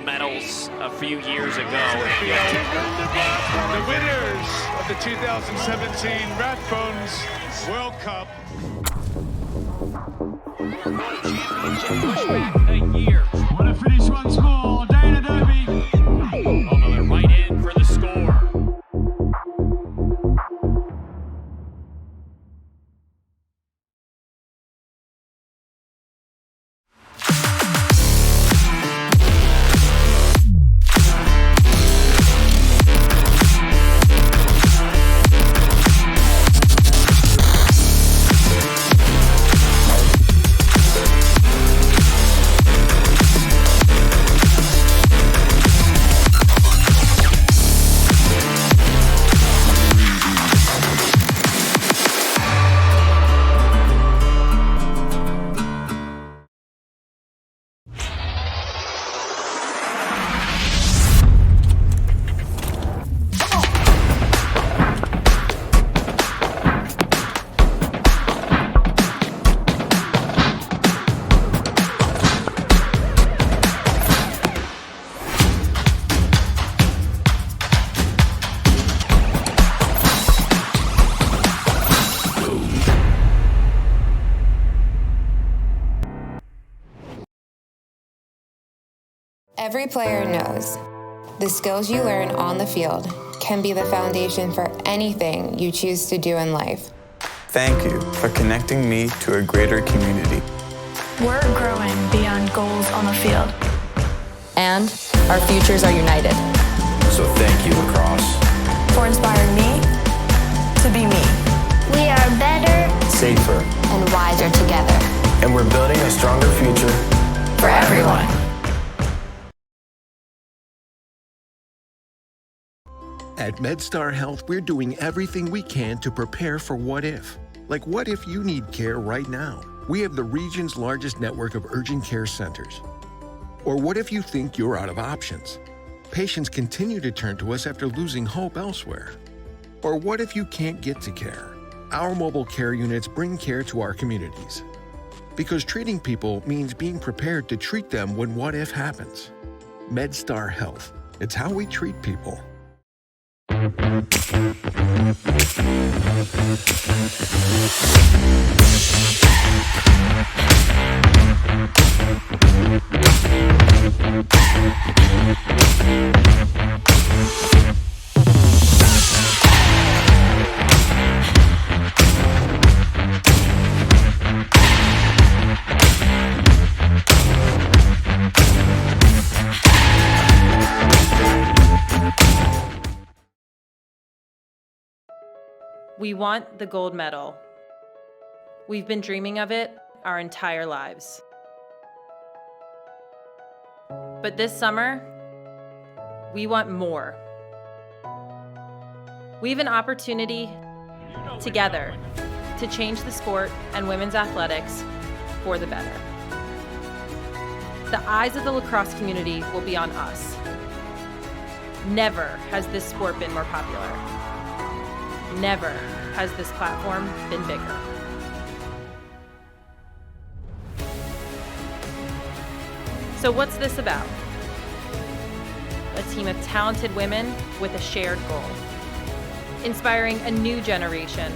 Speaker 3: medals a few years ago.
Speaker 4: The winners of the 2017 Rathbones World Cup.
Speaker 3: Championship pushback a year.
Speaker 5: What a finish once more. Dana Derby.
Speaker 3: Although they're right in for the score.
Speaker 10: Every player knows the skills you learn on the field can be the foundation for anything you choose to do in life.
Speaker 11: Thank you for connecting me to a greater community.
Speaker 12: We're growing beyond goals on the field.
Speaker 13: And our futures are united.
Speaker 14: So thank you, Lacrosse.
Speaker 12: For inspiring me to be me.
Speaker 15: We are better,
Speaker 11: safer,
Speaker 10: and wiser together.
Speaker 11: And we're building a stronger future
Speaker 12: for everyone.
Speaker 16: At MedStar Health, we're doing everything we can to prepare for what if. Like, what if you need care right now? We have the region's largest network of urgent care centers. Or what if you think you're out of options? Patients continue to turn to us after losing hope elsewhere. Or what if you can't get to care? Our mobile care units bring care to our communities. Because treating people means being prepared to treat them when what if happens. MedStar Health. It's how we treat people.
Speaker 7: We want the gold medal. We've been dreaming of it our entire lives. But this summer, we want more. We have an opportunity together to change the sport and women's athletics for the better. The eyes of the lacrosse community will be on us. Never has this sport been more popular. Never has this platform been bigger. So what's this about? A team of talented women with a shared goal. Inspiring a new generation,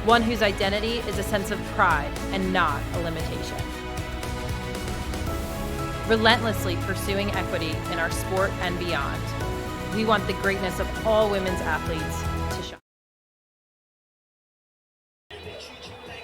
Speaker 7: one whose identity is a sense of pride and not a limitation. Relentlessly pursuing equity in our sport and beyond. We want the greatness of all women's athletes to shine.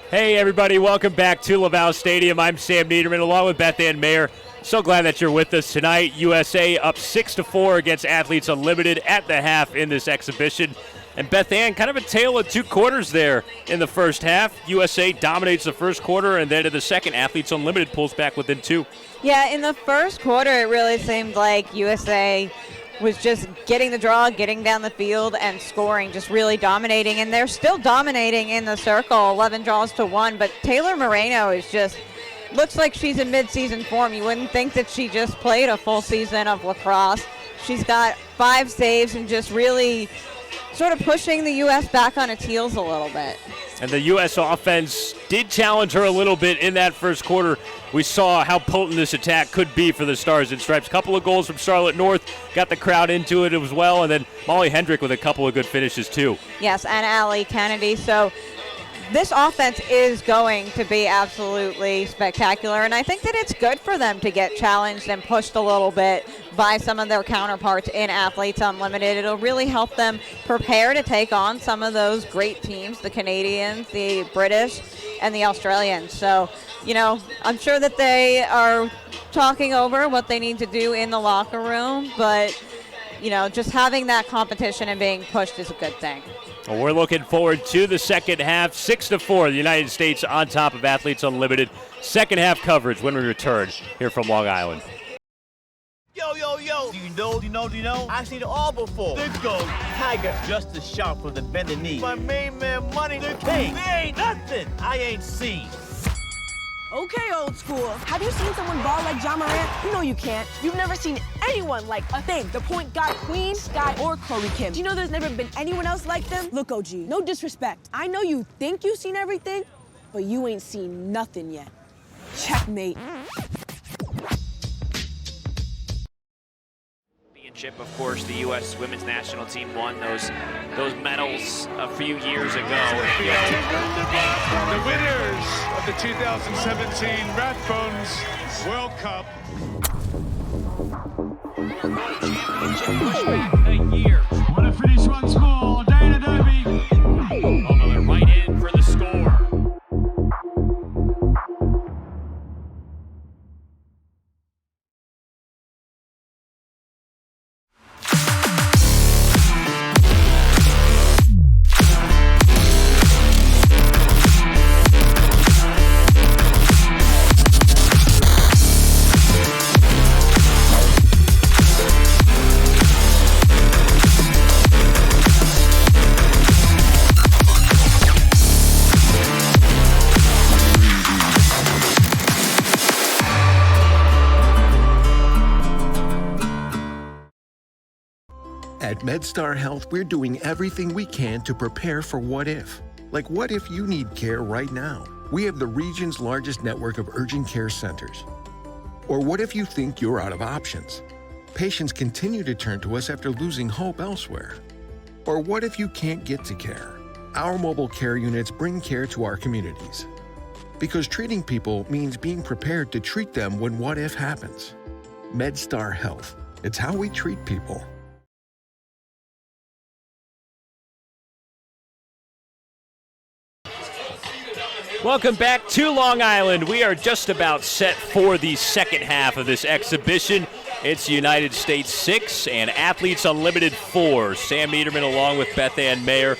Speaker 1: Hey everybody, welcome back to Laval Stadium. I'm Sam Niederman along with Beth Ann Mayer. So glad that you're with us tonight. USA up 6-4 against Athletes Unlimited at the half in this exhibition. And Beth Ann, kind of a tale of two quarters there in the first half. USA dominates the first quarter, and then in the second, Athletes Unlimited pulls back within two.
Speaker 2: Yeah, in the first quarter, it really seemed like USA was just getting the draw, getting down the field, and scoring, just really dominating. And they're still dominating in the circle, 11 draws to 1. But Taylor Moreno is just, looks like she's in mid-season form. You wouldn't think that she just played a full season of lacrosse. She's got 5 saves and just really sort of pushing the U.S. back on its heels a little bit.
Speaker 1: And the U.S. offense did challenge her a little bit in that first quarter. We saw how potent this attack could be for the Stars and Stripes. Couple of goals from Charlotte North, got the crowd into it as well, and then Molly Hendrick with a couple of good finishes too.
Speaker 2: Yes, and Allie Kennedy. So this offense is going to be absolutely spectacular, and I think that it's good for them to get challenged and pushed a little bit by some of their counterparts in Athletes Unlimited. It'll really help them prepare to take on some of those great teams, the Canadians, the British, and the Australians. So, you know, I'm sure that they are talking over what they need to do in the locker room, but, you know, just having that competition and being pushed is a good thing.
Speaker 1: Well, we're looking forward to the second half. 6-4, the United States on top of Athletes Unlimited. Second half coverage when we return here from Long Island.
Speaker 8: Yo, yo, yo. Do you know? I've seen it all before. There goes Tiger, just as sharp from the bended knee. My main man, Money, the king. There ain't nothing I ain't seen.
Speaker 9: Okay, old school. Have you seen someone ball like John Morant? You know you can't. You've never seen anyone like a thing. The point guard queen, Sky, or Chloe Kim. Do you know there's never been anyone else like them? Look, OG, no disrespect. I know you think you've seen everything, but you ain't seen nothing yet. Checkmate.
Speaker 3: Chip, of course, the U.S. women's national team won those medals a few years ago.
Speaker 4: The winners of the 2017 Rathbones World Cup.
Speaker 3: A year.
Speaker 5: Want to finish once more, Dana Derby.
Speaker 3: Although they're right in for the score.
Speaker 16: At MedStar Health, we're doing everything we can to prepare for what if. Like, what if you need care right now? We have the region's largest network of urgent care centers. Or what if you think you're out of options? Patients continue to turn to us after losing hope elsewhere. Or what if you can't get to care? Our mobile care units bring care to our communities. Because treating people means being prepared to treat them when what if happens. MedStar Health. It's how we treat people.
Speaker 1: Welcome back to Long Island. We are just about set for the second half of this exhibition. It's United States 6 and Athletes Unlimited 4. Sam Niederman along with Beth Ann Mayer.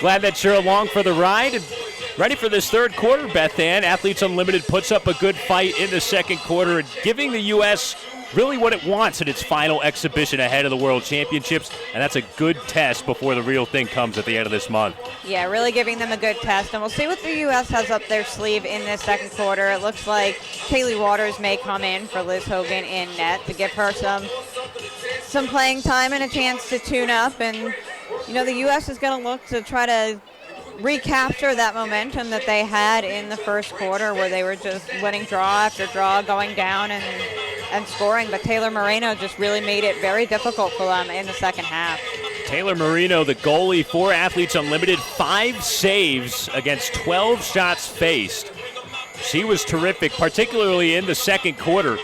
Speaker 1: Glad that you're along for the ride and ready for this third quarter, Beth Ann. Athletes Unlimited puts up a good fight in the second quarter and giving the U.S. really what it wants in its final exhibition ahead of the World Championships, and that's a good test before the real thing comes at the end of this month.
Speaker 2: Yeah, really giving them a good test, and we'll see what the U.S. has up their sleeve in this second quarter. It looks like Kaylee Waters may come in for Liz Hogan in net to give her some playing time and a chance to tune up, and the U.S. is going to look to try to recapture that momentum that they had in the first quarter where they were just winning draw after draw, going down and scoring. But Taylor Moreno just really made it very difficult for them in the second half.
Speaker 1: Taylor Moreno, the goalie for Athletes Unlimited, 5 saves against 12 shots faced. She was terrific, particularly in the second quarter,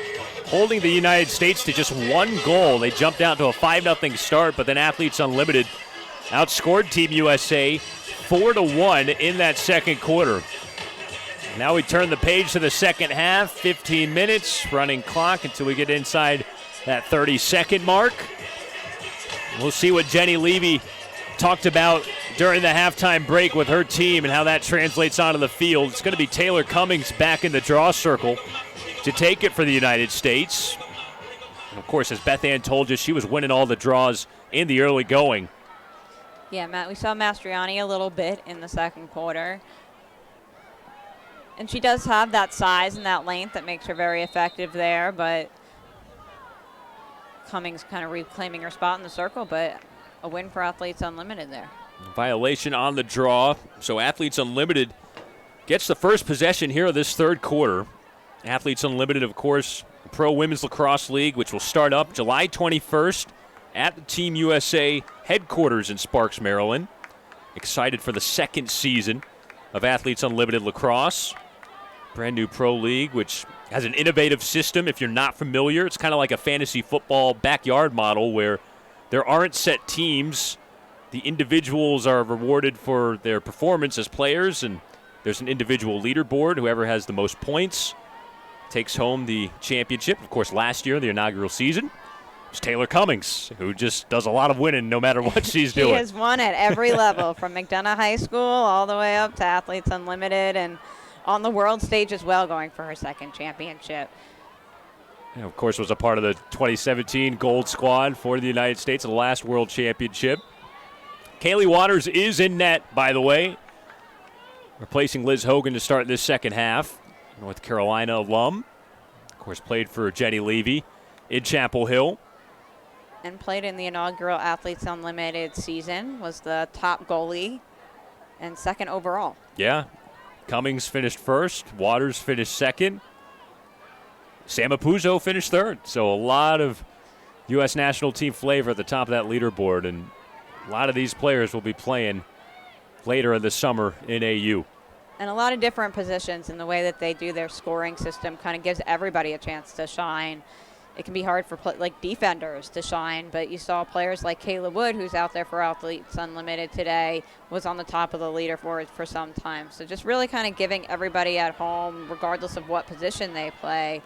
Speaker 1: holding the United States to just 1 goal. They jumped out to a 5-0 start, but then Athletes Unlimited outscored Team USA 4-1 in that second quarter. Now we turn the page to the second half. 15 minutes, running clock until we get inside that 30-second mark. We'll see what Jenny Levy talked about during the halftime break with her team and how that translates onto the field. It's going to be Taylor Cummings back in the draw circle to take it for the United States. And of course, as Beth Ann told you, she was winning all the draws in the early going.
Speaker 2: Yeah, Matt, we saw Mastriani a little bit in the second quarter. And she does have that size and that length that makes her very effective there, but Cummings kind of reclaiming her spot in the circle, but a win for Athletes Unlimited there.
Speaker 1: Violation on the draw, so Athletes Unlimited gets the first possession here of this third quarter. Athletes Unlimited, of course, Pro Women's Lacrosse League, which will start up July 21st at the Team USA headquarters in Sparks, Maryland. Excited for the second season of Athletes Unlimited Lacrosse. Brand new pro league, which has an innovative system. If you're not familiar, it's kind of like a fantasy football backyard model where there aren't set teams. The individuals are rewarded for their performance as players, and there's an individual leaderboard. Whoever has the most points takes home the championship. Of course, last year, the inaugural season, it's Taylor Cummings, who just does a lot of winning no matter what she's doing.
Speaker 2: She has won at every level, from McDonough High School all the way up to Athletes Unlimited, and on the world stage as well, going for her second championship.
Speaker 1: And of course, was a part of the 2017 Gold Squad for the United States, the last World Championship. Kaylee Waters is in net, by the way, replacing Liz Hogan to start this second half. North Carolina alum. Of course, played for Jenny Levy in Chapel Hill.
Speaker 2: And played in the inaugural Athletes Unlimited season, was the top goalie and second overall.
Speaker 1: Yeah. Cummings finished first. Waters finished second. Sam Apuzzo finished third. So a lot of U.S. national team flavor at the top of that leaderboard. And a lot of these players will be playing later in the summer in AU.
Speaker 2: And a lot of different positions in the way that they do their scoring system kind of gives everybody a chance to shine. It can be hard for defenders to shine, but you saw players like Kayla Wood, who's out there for Athletes Unlimited today, was on the top of the leaderboard for some time. So just really kind of giving everybody at home, regardless of what position they play,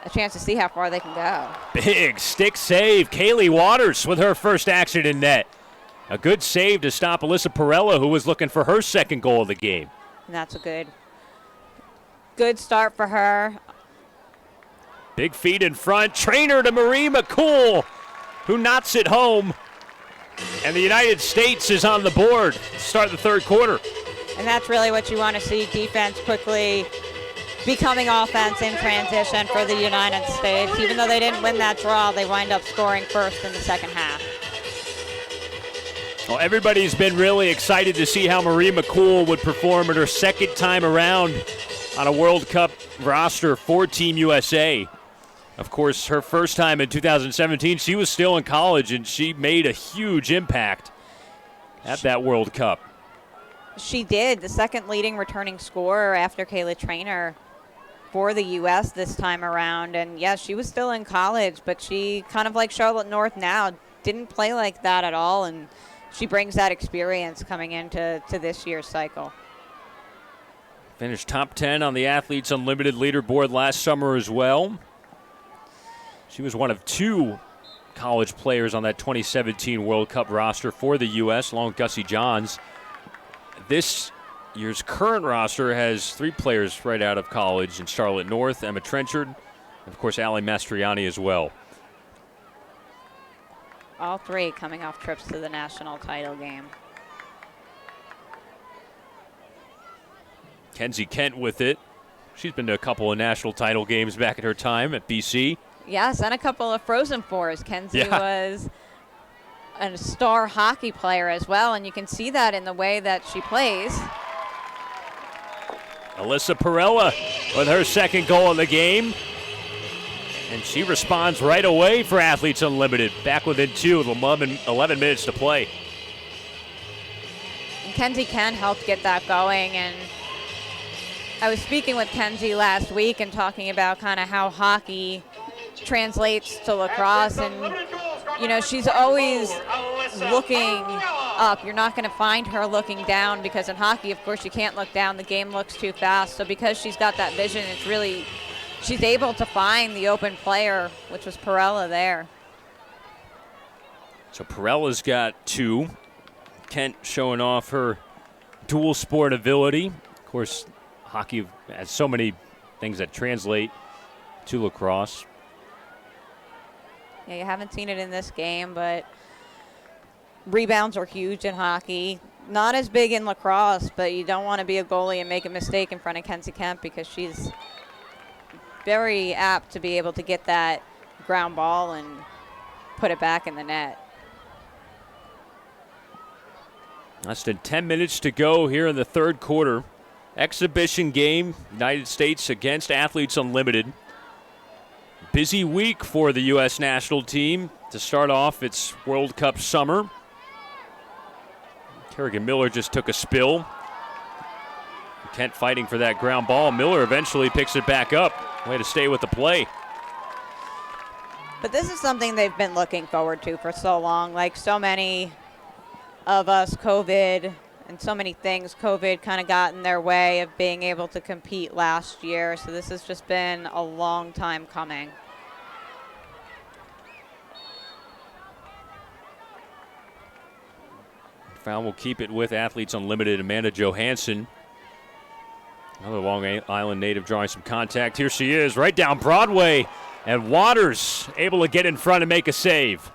Speaker 2: a chance to see how far they can go.
Speaker 1: Big stick save. Kaylee Waters with her first action in net. A good save to stop Alyssa Perella, who was looking for her second goal of the game.
Speaker 2: And that's a good start for her.
Speaker 1: Big feet in front. Trainer to Marie McCool, who knots it home. And the United States is on the board to start the third quarter.
Speaker 2: And that's really what you want to see, defense quickly becoming offense in transition for the United States. Even though they didn't win that draw, they wind up scoring first in the second half.
Speaker 1: Well, everybody's been really excited to see how Marie McCool would perform at her second time around on a World Cup roster for Team USA. Of course, her first time in 2017, she was still in college, and she made a huge impact at that World Cup.
Speaker 2: She did, the second leading returning scorer after Kayla Trainer for the U.S. this time around. And, yeah, she was still in college, but she, kind of like Charlotte North now, didn't play like that at all, and she brings that experience coming into this year's cycle.
Speaker 1: Finished top 10 on the Athletes Unlimited leaderboard last summer as well. She was one of 2 college players on that 2017 World Cup roster for the U.S., along with Gussie Johns. this year's current roster has 3 players right out of college in Charlotte North, Emma Trenchard, and of course Allie Mastriani as well.
Speaker 2: All 3 coming off trips to the national title game.
Speaker 1: Kenzie Kent with it. She's been to a couple of national title games back at her time at BC.
Speaker 2: Yes, and a couple of Frozen Fours. Kenzie was a star hockey player as well, and you can see that in the way that she plays.
Speaker 1: Alyssa Perella with her second goal in the game. And she responds right away for Athletes Unlimited. Back within 2 with 11 minutes to play.
Speaker 2: And Kenzie Kent helped get that going, and I was speaking with Kenzie last week and talking about kind of how hockey translates to lacrosse, and you know, she's always looking up. You're not going to find her looking down, because in hockey, of course, you can't look down. The game looks too fast. So because she's got that vision, it's really, she's able to find the open player, which was Perella there.
Speaker 1: So Perella's got 2. Kent showing off her dual sport ability. Of course, hockey has so many things that translate to lacrosse.
Speaker 2: Yeah, you haven't seen it in this game, but rebounds are huge in hockey. Not as big in lacrosse, but you don't want to be a goalie and make a mistake in front of Kenzie Kent, because she's very apt to be able to get that ground ball and put it back in the net.
Speaker 1: Less than 10 minutes to go here in the third quarter. Exhibition game, United States against Athletes Unlimited. Busy week for the U.S. national team to start off its World Cup summer. Kerrigan Miller just took a spill. Kent fighting for that ground ball. Miller eventually picks it back up. Way to stay with the play.
Speaker 2: But this is something they've been looking forward to for so long. Like so many of us, COVID and so many things, COVID kind of got in their way of being able to compete last year. So this has just been a long time coming.
Speaker 1: Foul will keep it with Athletes Unlimited. Amanda Johansson, another Long Island native, drawing some contact. Here she is, right down Broadway, and Waters able to get in front and make a save.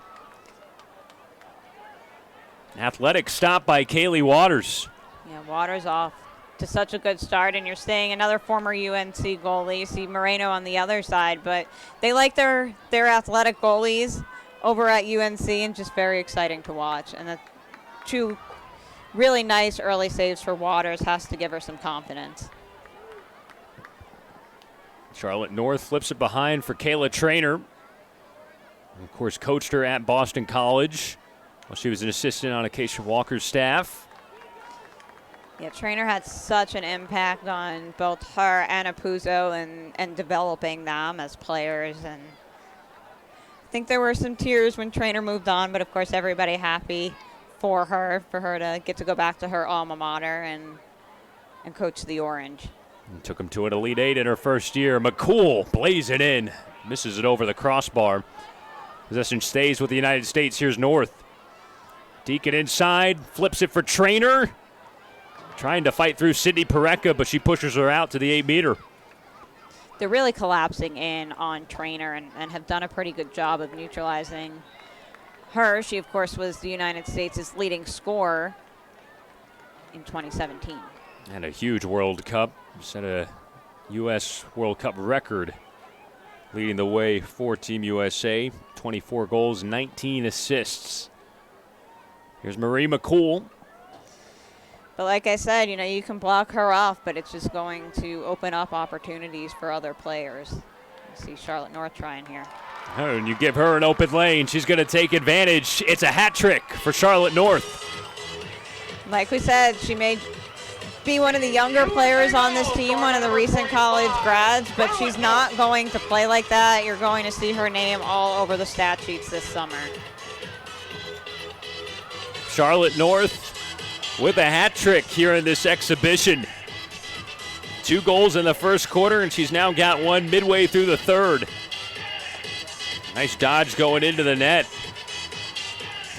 Speaker 1: Athletic stop by Kaylee Waters.
Speaker 2: Yeah, Waters off to such a good start, and you're seeing another former UNC goalie. You see Moreno on the other side, but they like their athletic goalies over at UNC, and just very exciting to watch. And the 2 really nice early saves for Waters has to give her some confidence.
Speaker 1: Charlotte North flips it behind for Kayla Traynor. Of course, coached her at Boston College while she was an assistant on Acacia Walker's staff.
Speaker 2: Yeah, Traynor had such an impact on both her and Apuzzo and developing them as players. And I think there were some tears when Traynor moved on, but of course everybody happy for her to get to go back to her alma mater and coach the Orange.
Speaker 1: And took him to an Elite 8 in her first year. McCool blazing in, misses it over the crossbar. Possession stays with the United States. Here's North. Deacon inside, flips it for Traynor. Trying to fight through Sydney Parecka, but she pushes her out to the 8-meter.
Speaker 2: They're really collapsing in on Traynor and have done a pretty good job of neutralizing her. She, of course, was the United States' leading scorer in 2017.
Speaker 1: And a huge World Cup. Set a U.S. World Cup record, leading the way for Team USA. 24 goals, 19 assists. Here's Marie McCool.
Speaker 2: But like I said, you know, you can block her off, but it's just going to open up opportunities for other players. You see Charlotte North trying here.
Speaker 1: Oh, and you give her an open lane. She's going to take advantage. It's a hat trick for Charlotte North.
Speaker 2: Like we said, she may be one of the younger players on this team, one of the recent college grads, but she's not going to play like that. You're going to see her name all over the stat sheets this summer.
Speaker 1: Charlotte North with a hat trick here in this exhibition. 2 goals in the first quarter, and she's now got 1 midway through the third. Nice dodge going into the net.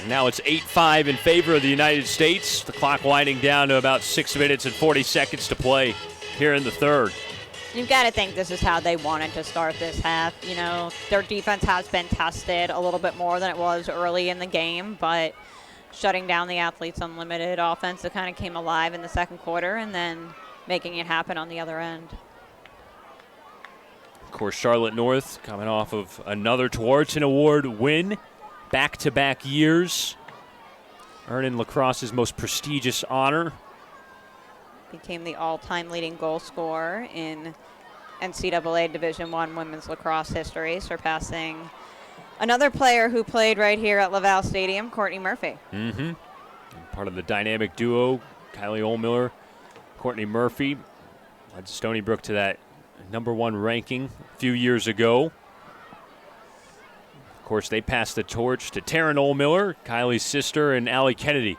Speaker 1: Now it's 8-5 in favor of the United States. The clock winding down to about 6 minutes and 40 seconds to play here in the third.
Speaker 2: You've got to think this is how they wanted to start this half. You know, their defense has been tested a little bit more than it was early in the game, but shutting down the Athletes Unlimited offense that kind of came alive in the second quarter and then making it happen on the other end.
Speaker 1: Of course, Charlotte North coming off of another Tewaaraton Award win, back-to-back years, earning lacrosse's most prestigious honor.
Speaker 2: Became the all-time leading goal scorer in NCAA Division I women's lacrosse history, surpassing another player who played right here at Laval Stadium, Courtney Murphy.
Speaker 1: Mm-hmm. Part of the dynamic duo, Kylie Ohlmiller, Courtney Murphy, led Stony Brook to that #1 ranking a few years ago. Of course, they passed the torch to Taryn Ohlmiller, Kylie's sister, and Allie Kennedy,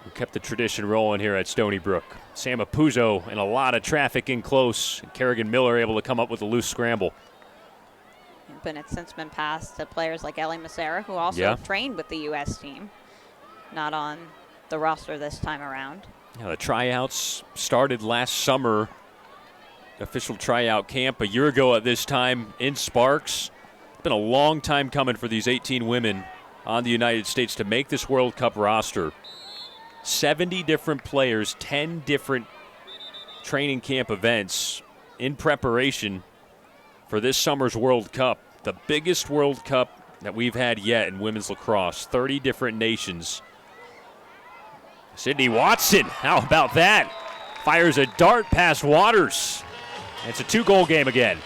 Speaker 1: who kept the tradition rolling here at Stony Brook. Sam Apuzzo and a lot of traffic in close, and Kerrigan Miller able to come up with a loose scramble.
Speaker 2: But it's since been passed to players like Ellie Massera, who also trained with the U.S. team, not on the roster this time around.
Speaker 1: Yeah, the tryouts started last summer. Official tryout camp a year ago at this time in Sparks. It's been a long time coming for these 18 women on the United States to make this World Cup roster. 70 different players, 10 different training camp events in preparation for this summer's World Cup. The biggest World Cup that we've had yet in women's lacrosse. 30 different nations. Sydney Watson, how about that? Fires a dart past Waters. It's a 2-goal game again.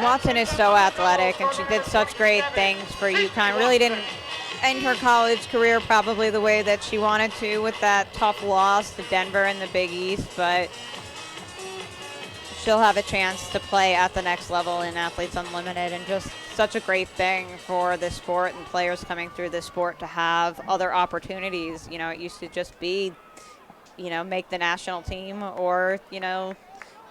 Speaker 2: Watson is so athletic, and she did such great things for UConn. Really didn't end her college career probably the way that she wanted to with that tough loss to Denver in the Big East, but she'll have a chance to play at the next level in Athletes Unlimited, and just such a great thing for this sport and players coming through this sport to have other opportunities. You know, it used to just be, you know, make the national team or, you know,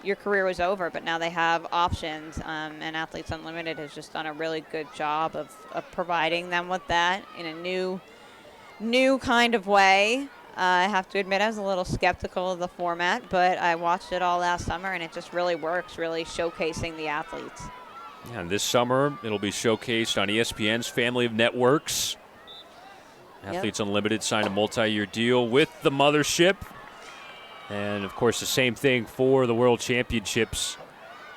Speaker 2: your career was over, but now they have options, and Athletes Unlimited has just done a really good job of providing them with that in a new kind of way. I have to admit I was a little skeptical of the format, but I watched it all last summer, and it just really works, really showcasing the athletes.
Speaker 1: Yeah, and this summer it'll be showcased on ESPN's family of networks. Athletes Unlimited signed a multi-year deal with the mothership. And, of course, the same thing for the World Championships,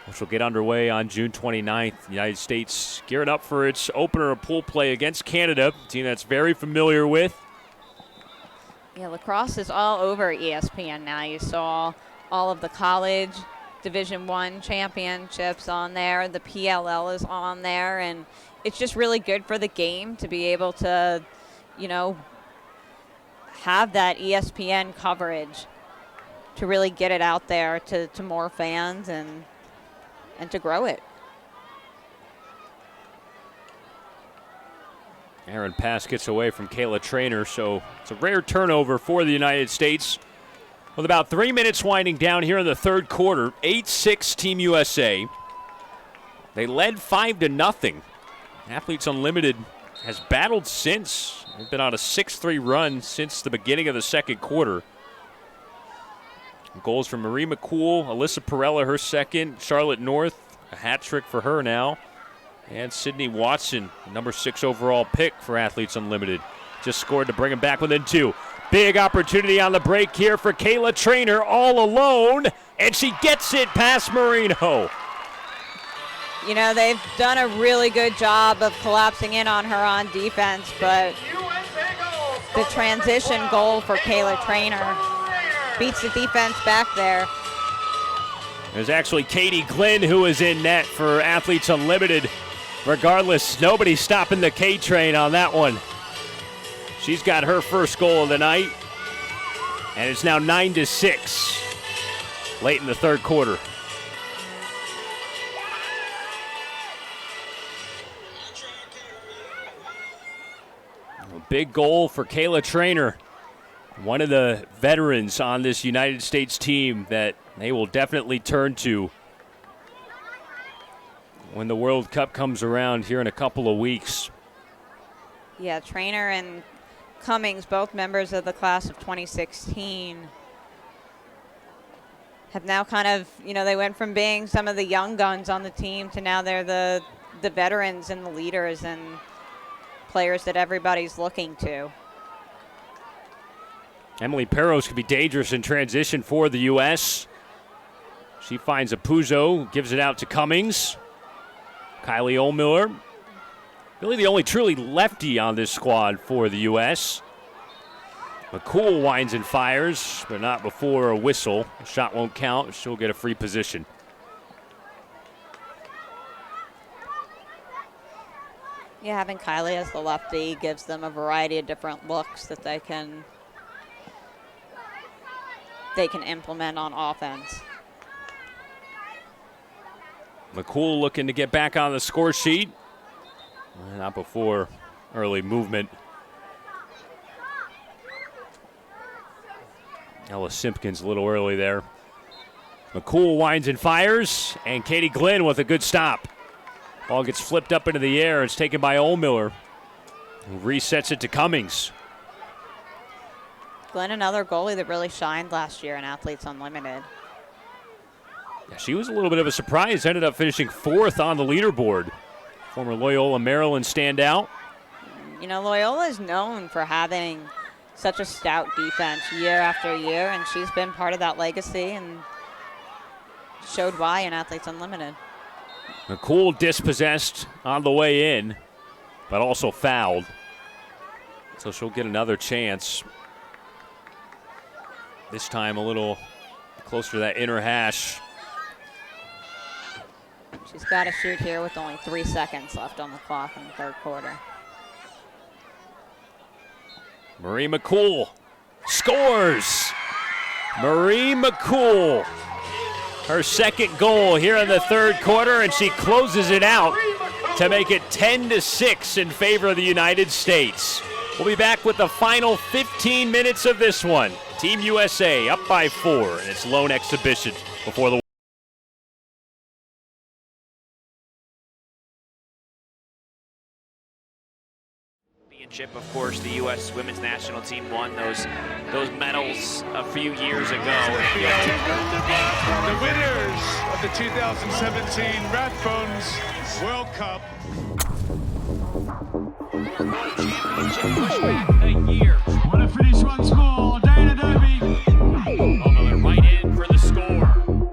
Speaker 1: which will get underway on June 29th. The United States gearing up for its opener of pool play against Canada, a team that's very familiar with.
Speaker 2: Yeah, lacrosse is all over ESPN now. You saw all of the college Division I championships on there. The PLL is on there, and it's just really good for the game to be able to, you know, have that ESPN coverage, to really get it out there to more fans and to grow it.
Speaker 1: Aaron pass gets away from Kayla Traynor, so it's a rare turnover for the United States. With about 3 minutes winding down here in the third quarter, 8-6 Team USA. They led 5-0. Athletes Unlimited has battled since. They've been on a 6-3 run since the beginning of the second quarter. Goals from Marie McCool, Alyssa Perella, her second. Charlotte North, a hat trick for her now. And Sydney Watson, number 6 overall pick for Athletes Unlimited. Just scored to bring them back within 2. Big opportunity on the break here for Kayla Traynor, all alone. And she gets it past Marino.
Speaker 2: You know, they've done a really good job of collapsing in on her on defense, but the transition goal for Kayla Traynor beats the defense back there.
Speaker 1: There's actually Katie Glynn who is in net for Athletes Unlimited. Regardless, nobody's stopping the K train on that one. She's got her first goal of the night, and it's now 9-6 late in the third quarter. A big goal for Kayla Traynor, one of the veterans on this United States team that they will definitely turn to when the World Cup comes around here in a couple of weeks.
Speaker 2: Yeah, Trainer and Cummings, both members of the class of 2016, have now kind of, they went from being some of the young guns on the team to now they're the veterans and the leaders and players that everybody's looking to.
Speaker 1: Emily Perros could be dangerous in transition for the U.S. She finds a Puzo, gives it out to Cummings. Kylie Ohlmiller, really the only truly lefty on this squad for the U.S. McCool winds and fires, but not before a whistle. The shot won't count. She'll get a free position.
Speaker 2: Yeah, having Kylie as the lefty gives them a variety of different looks that they can implement on offense.
Speaker 1: McCool looking to get back on the score sheet. Not before early movement. Ella Simpkins a little early there. McCool winds and fires, and Katie Glenn with a good stop. Ball gets flipped up into the air. It's taken by Ohlmiller, who resets it to Cummings.
Speaker 2: Glenn, another goalie that really shined last year in Athletes Unlimited.
Speaker 1: Yeah, she was a little bit of a surprise. Ended up finishing 4th on the leaderboard. Former Loyola Maryland standout.
Speaker 2: Loyola is known for having such a stout defense year after year, and she's been part of that legacy and showed why in Athletes Unlimited.
Speaker 1: McCool dispossessed on the way in, but also fouled. So she'll get another chance. This time a little closer to that inner hash.
Speaker 2: She's got to shoot here with only 3 seconds left on the clock in the third quarter.
Speaker 1: Marie McCool scores. Marie McCool, her second goal here in the third quarter, and she closes it out to make it 10-6 in favor of the United States. We'll be back with the final 15 minutes of this one. Team USA up by 4 in its lone exhibition before the
Speaker 3: Of course, the U.S. women's national team won those medals a few years ago.
Speaker 4: The winners of the 2017 Rathbones World Cup.
Speaker 3: A year.
Speaker 5: What a finish once more. Dana Derby.
Speaker 3: Ohlmiller right in for the score.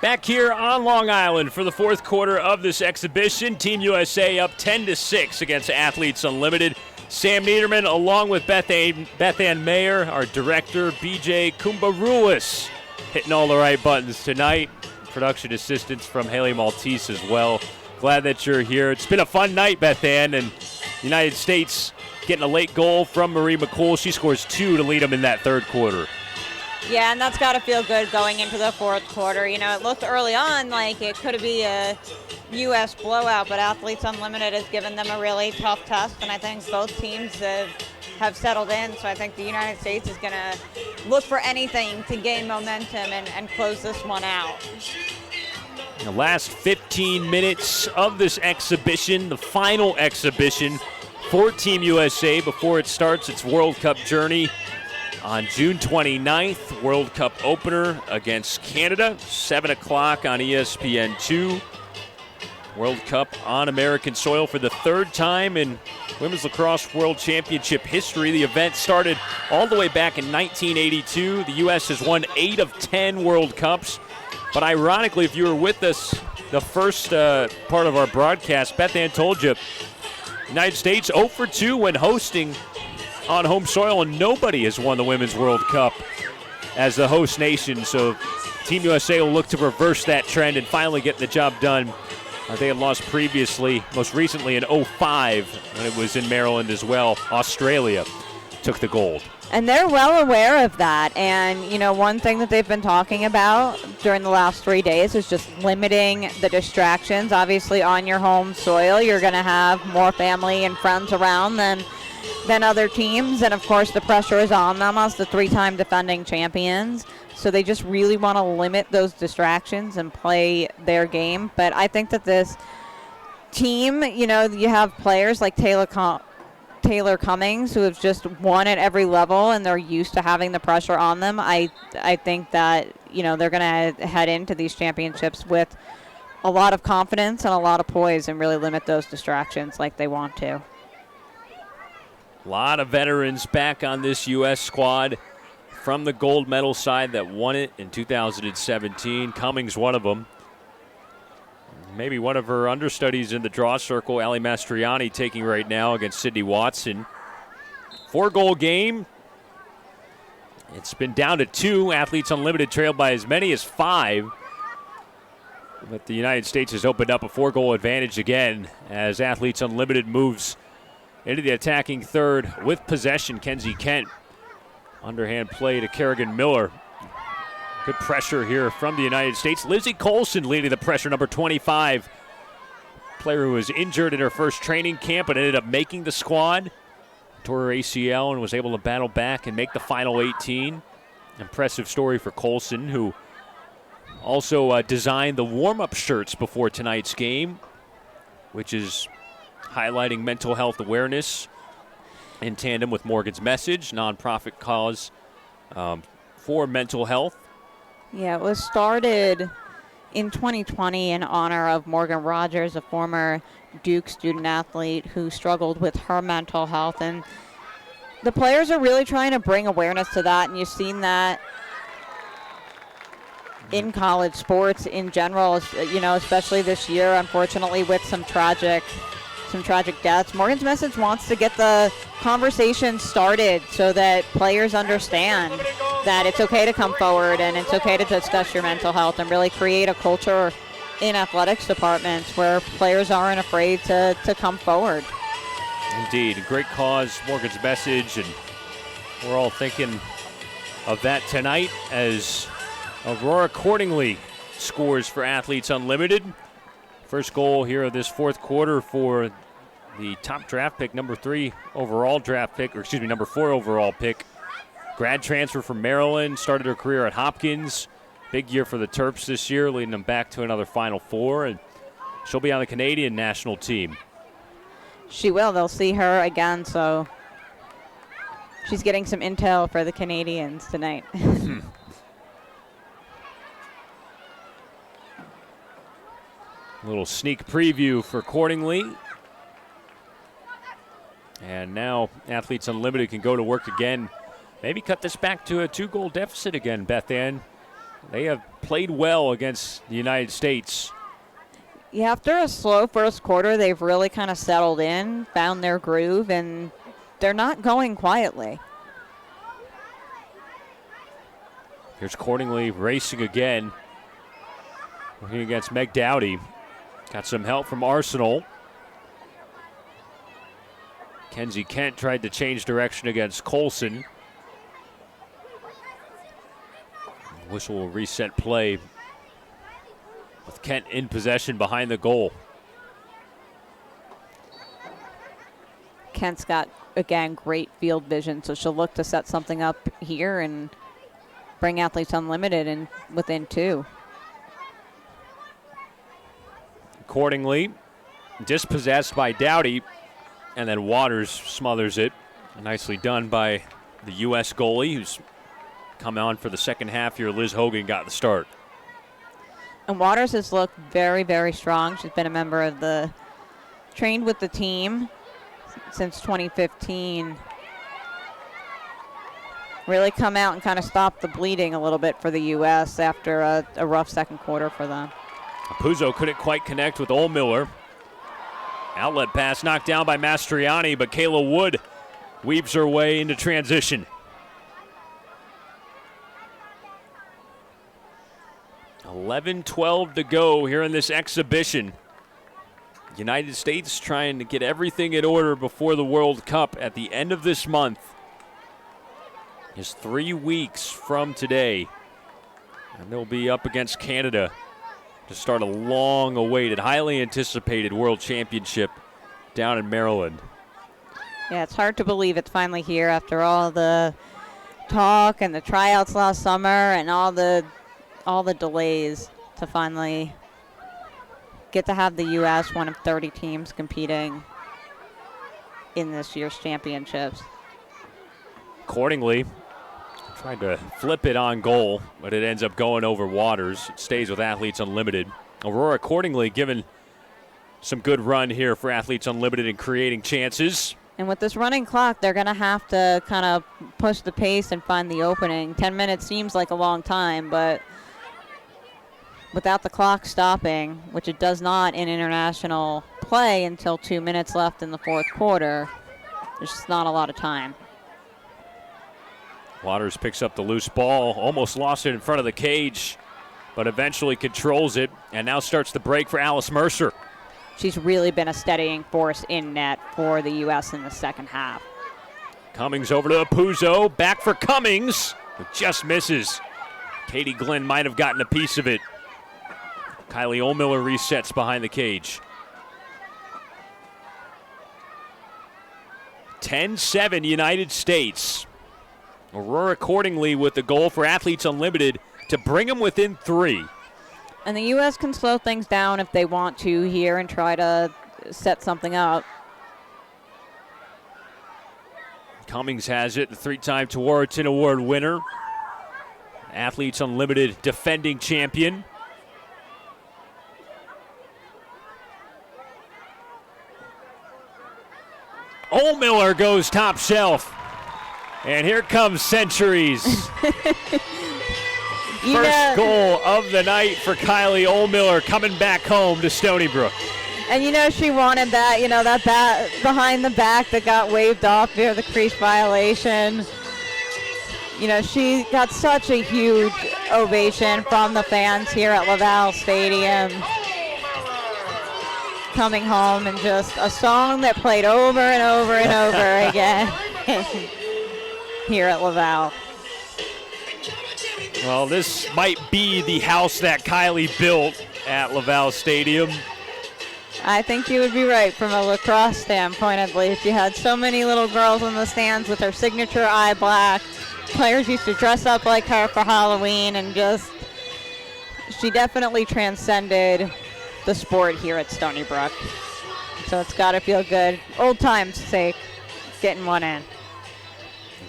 Speaker 1: Back here on Long Island for the fourth quarter of this exhibition. Team USA up 10-6 against Athletes Unlimited. Sam Niederman along with Beth Ann Mayer, our director, BJ Kumbarulis, hitting all the right buttons tonight. Production assistance from Haley Maltese as well. Glad that you're here. It's been a fun night, Beth Ann, and the United States getting a late goal from Marie McCool. She scores 2 to lead them in that third quarter.
Speaker 2: Yeah, and that's got to feel good going into the fourth quarter. It looked early on like it could be a U.S. blowout, but Athletes Unlimited has given them a really tough test, and I think both teams have settled in. So I think the United States is going to look for anything to gain momentum and close this one out.
Speaker 1: The last 15 minutes of this exhibition, the final exhibition for Team USA before it starts its World Cup journey on June 29th. World Cup opener against Canada, 7 o'clock on ESPN2. World Cup on American soil for the third time in Women's Lacrosse World Championship history. The event started all the way back in 1982. The U.S. has won 8 of 10 World Cups. But ironically, if you were with us the first part of our broadcast, Beth Ann told you, United States 0 for 2 when hosting on home soil, and nobody has won the Women's World Cup as the host nation. So Team USA will look to reverse that trend and finally get the job done. They had lost previously, most recently in 2005, when it was in Maryland as well. Australia took the gold.
Speaker 2: And they're well aware of that. And, you know, one thing that they've been talking about during the last 3 days is just limiting the distractions. Obviously, on your home soil, you're going to have more family and friends around than other teams. And, of course, the pressure is on them as the 3-time defending champions. So they just really want to limit those distractions and play their game. But I think that this team, you know, you have players like Taylor Cummings, who have just won at every level, and they're used to having the pressure on them. I think that, you know, they're going to head into these championships with a lot of confidence and a lot of poise and really limit those distractions like they want to.
Speaker 1: A lot of veterans back on this U.S. squad from the gold medal side that won it in 2017. Cummings, one of them. Maybe one of her understudies in the draw circle, Ali Mastriani, taking right now against Sydney Watson. 4-goal game. It's been down to 2. Athletes Unlimited trailed by as many as 5. But the United States has opened up a 4-goal advantage again as Athletes Unlimited moves into the attacking third with possession. Kenzie Kent. Underhand play to Kerrigan Miller. Good pressure here from the United States. Lizzie Colson leading the pressure, number 25. Player who was injured in her first training camp but ended up making the squad. Tore her ACL and was able to battle back and make the final 18. Impressive story for Colson, who also designed the warm-up shirts before tonight's game, which is highlighting mental health awareness in tandem with Morgan's Message, nonprofit cause for mental health.
Speaker 2: Yeah, it was started in 2020 in honor of Morgan Rogers, a former Duke student athlete who struggled with her mental health. And the players are really trying to bring awareness to that, and you've seen that in college sports in general, you know, especially this year, unfortunately, with some tragic deaths. Morgan's Message wants to get the conversation started so that players understand that it's okay to come forward and it's okay to discuss your mental health, and really create a culture in athletics departments where players aren't afraid to come forward.
Speaker 1: Indeed, a great cause, Morgan's Message, and we're all thinking of that tonight as Aurora Cordingley scores for Athletes Unlimited. First goal here of this fourth quarter for the top draft pick, number 4 overall pick. Grad transfer from Maryland, started her career at Hopkins. Big year for the Terps this year, leading them back to another Final Four, and she'll be on the Canadian national team.
Speaker 2: She will. They'll see her again, so she's getting some intel for the Canadians tonight.
Speaker 1: Little sneak preview for Cordingley. And now Athletes Unlimited can go to work again. Maybe cut this back to a 2-goal deficit again, Beth Ann. They have played well against the United States.
Speaker 2: Yeah, after a slow first quarter, they've really kind of settled in, found their groove, and they're not going quietly.
Speaker 1: Here's Cordingley racing again. Working against Meg Dowdy. Got some help from Arsenal. Kenzie Kent tried to change direction against Colson. Whistle will reset play with Kent in possession behind the goal.
Speaker 2: Kent's got, again, great field vision, so she'll look to set something up here and bring Athletes Unlimited in within 2.
Speaker 1: Accordingly, dispossessed by Dowdy, and then Waters smothers it. Nicely done by the U.S. goalie, who's come on for the second half here. Liz Hogan got the start.
Speaker 2: And Waters has looked very, very strong. She's been a member of trained with the team since 2015. Really come out and kind of stop the bleeding a little bit for the U.S. after a rough second quarter for them.
Speaker 1: Puzo couldn't quite connect with Ohlmiller. Outlet pass knocked down by Mastriani, but Kayla Wood weaves her way into transition. $11-12 to go here in this exhibition. United States trying to get everything in order before the World Cup at the end of this month. Just 3 weeks from today. And they'll be up against Canada to start a long-awaited, highly anticipated World Championship down in Maryland.
Speaker 2: Yeah, it's hard to believe it's finally here after all the talk and the tryouts last summer and all the delays to finally get to have the U.S., one of 30 teams competing in this year's championships.
Speaker 1: Accordingly, tried to flip it on goal, but it ends up going over Waters. It stays with Athletes Unlimited. Aurora accordingly given some good run here for Athletes Unlimited in creating chances.
Speaker 2: And with this running clock, they're going to have to kind of push the pace and find the opening. 10 minutes seems like a long time, but without the clock stopping, which it does not in international play until 2 minutes left in the fourth quarter, there's just not a lot of time.
Speaker 1: Waters picks up the loose ball, almost lost it in front of the cage, but eventually controls it, and now starts the break for Alice Mercer.
Speaker 2: She's really been a steadying force in net for the U.S. in the second half.
Speaker 1: Cummings over to Puzo, back for Cummings, who just misses. Katie Glenn might have gotten a piece of it. Kylie Ohlmiller resets behind the cage. 10-7 United States. Aurora accordingly with the goal for Athletes Unlimited to bring them within 3.
Speaker 2: And the U.S. can slow things down if they want to here and try to set something up.
Speaker 1: Cummings has it, the 3-time Tewaaraton Award winner. Athletes Unlimited defending champion. Ohlmiller goes top shelf. And here comes Centuries. First goal of the night for Kylie Ohlmiller coming back home to Stony Brook.
Speaker 2: And she wanted that, that bat behind the back that got waved off via the crease violation. She got such a huge ovation from the fans here at Laval Stadium. Coming home and just a song that played over and over and over again here at Laval.
Speaker 1: Well, this might be the house that Kylie built at Laval Stadium.
Speaker 2: I think you would be right from a lacrosse standpoint, at least. You had so many little girls in the stands with her signature eye black. Players used to dress up like her for Halloween, and she definitely transcended the sport here at Stony Brook. So it's got to feel good. Old times' sake, getting one in.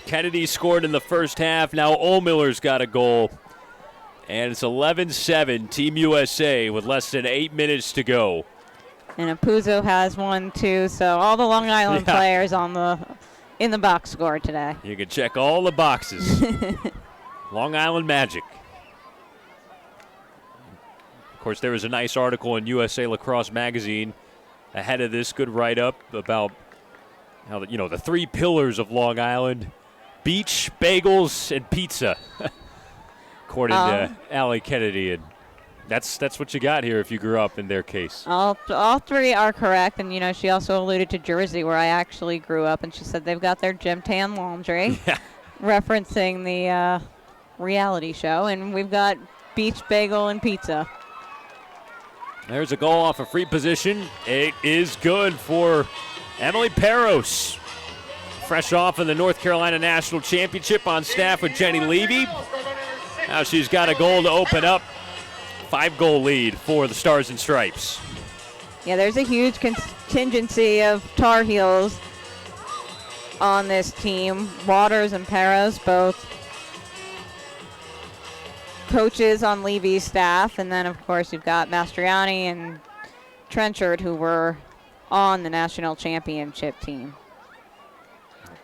Speaker 1: Kennedy scored in the first half. Now Ohlmiller's got a goal. And it's 11-7, Team USA with less than 8 minutes to go.
Speaker 2: And Puzo has one, too. So all the Long Island players in the box score today.
Speaker 1: You can check all the boxes. Long Island Magic. Of course, there was a nice article in USA Lacrosse Magazine ahead of this. Good write-up about how, the 3 pillars of Long Island. Beach, bagels, and pizza, according to Allie Kennedy. And that's what you got here if you grew up in their case.
Speaker 2: All 3 are correct. And, she also alluded to Jersey, where I actually grew up. And she said they've got their gym tan laundry, referencing the reality show. And we've got beach, bagel, and pizza.
Speaker 1: There's a goal off a free position. It is good for Emily Peros. Fresh off in the North Carolina National Championship, on staff with Jenny Levy. Now she's got a goal to open up. 5-goal lead for the Stars and Stripes.
Speaker 2: Yeah, there's a huge contingency of Tar Heels on this team. Waters and Peros, both coaches on Levy's staff. And then, of course, you've got Mastriani and Trenchard, who were on the national championship team.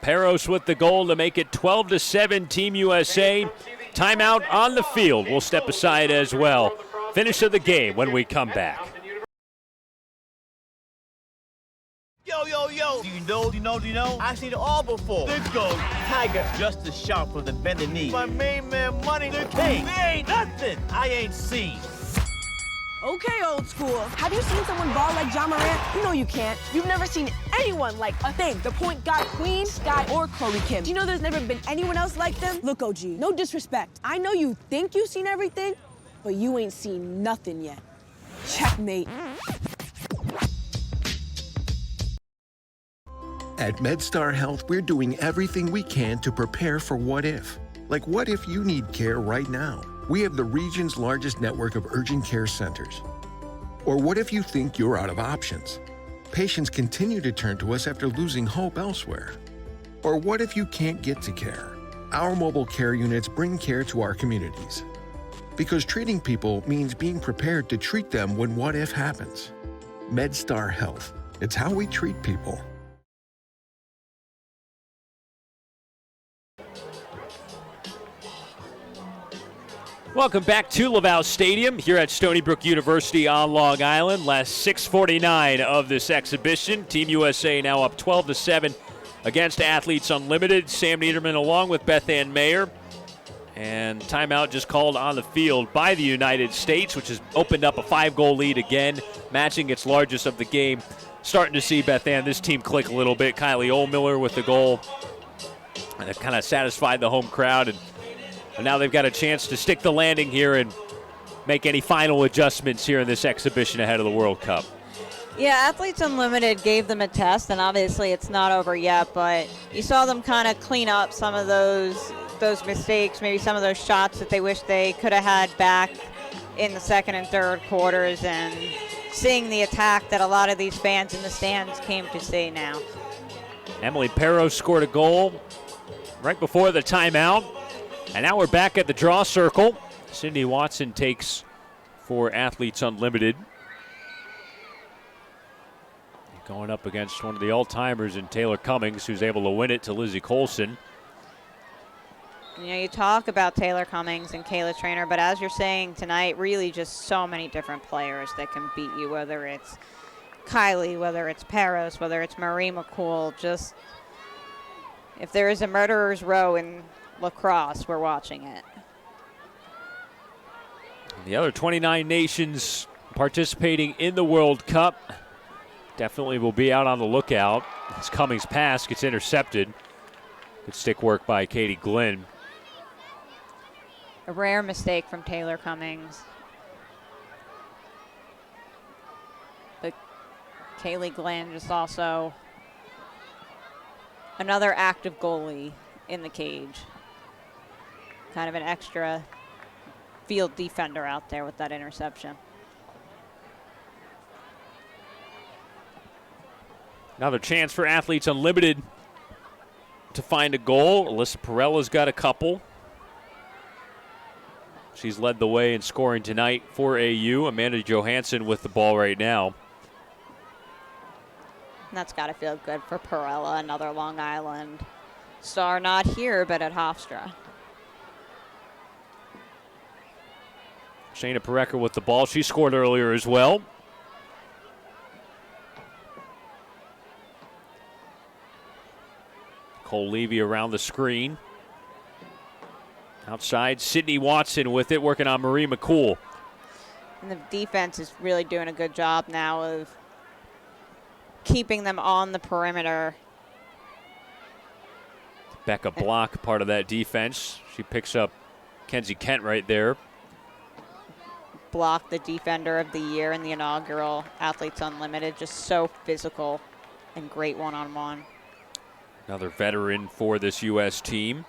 Speaker 1: Peros with the goal to make it 12-7 Team USA. Timeout on the field. We'll step aside as well. Finish of the game when we come back.
Speaker 8: Yo. Do you know? I've seen it all before. There goes Tiger. Just as sharp from the bended knee. My main man money, the king. There ain't nothing I ain't seen.
Speaker 9: Okay, old school. Have you seen someone ball like John Morant? You know you can't. You've never seen anyone like a thing. The point guard queen, Sky, or Chloe Kim. Do you know there's never been anyone else like them? Look, OG, no disrespect. I know you think you've seen everything, but you ain't seen nothing yet. Checkmate.
Speaker 16: At MedStar Health, we're doing everything we can to prepare for what if. Like, what if you need care right now? We have the region's largest network of urgent care centers. Or what if you think you're out of options? Patients continue to turn to us after losing hope elsewhere. Or what if you can't get to care? Our mobile care units bring care to our communities. Because treating people means being prepared to treat them when what if happens. MedStar Health. It's how we treat people.
Speaker 1: Welcome back to Laval Stadium here at Stony Brook University on Long Island. Last 6:49 of this exhibition. Team USA now up 12-7 against Athletes Unlimited. Sam Niederman along with Beth Ann Mayer. And timeout just called on the field by the United States, which has opened up a 5-goal lead again, matching its largest of the game. Starting to see, Beth Ann, this team click a little bit. Kylie Ohlmiller with the goal. And it kind of satisfied the home crowd. And now they've got a chance to stick the landing here and make any final adjustments here in this exhibition ahead of the World Cup.
Speaker 2: Yeah, Athletes Unlimited gave them a test, and obviously it's not over yet, but you saw them kind of clean up some of those mistakes, maybe some of those shots that they wish they could have had back in the second and third quarters, and seeing the attack that a lot of these fans in the stands came to see now.
Speaker 1: Emily Peros scored a goal right before the timeout. And now we're back at the draw circle. Sydney Watson takes for Athletes Unlimited. Going up against one of the all-timers in Taylor Cummings, who's able to win it to Lizzie Colson.
Speaker 2: You know, you talk about Taylor Cummings and Kayla Trainer, but as you're saying tonight, really just so many different players that can beat you, whether it's Kylie, whether it's Peros, whether it's Marie McCool. Just, if there is a murderer's row in lacrosse, we're watching it.
Speaker 1: The other 29 nations participating in the World Cup definitely will be out on the lookout. As Cummings' pass gets intercepted. Good stick work by Katie Glenn.
Speaker 2: A rare mistake from Taylor Cummings. But Kaylee Glenn just also another active goalie in the cage. Kind of an extra field defender out there with that interception.
Speaker 1: Another chance for Athletes Unlimited to find a goal. Alyssa Perella's got a couple. She's led the way in scoring tonight for AU. Amanda Johansson with the ball right now.
Speaker 2: And that's got to feel good for Perella, another Long Island star, not here, but at Hofstra.
Speaker 1: Shayna Pareca with the ball. She scored earlier as well. Cole Levy around the screen. Outside, Sydney Watson with it, working on Marie McCool.
Speaker 2: And the defense is really doing a good job now of keeping them on the perimeter.
Speaker 1: Becca Block, part of that defense. She picks up Kenzie Kent right there.
Speaker 2: Block, the defender of the year in the inaugural Athletes Unlimited. Just so physical and great one-on-one.
Speaker 1: Another veteran for this U.S. team.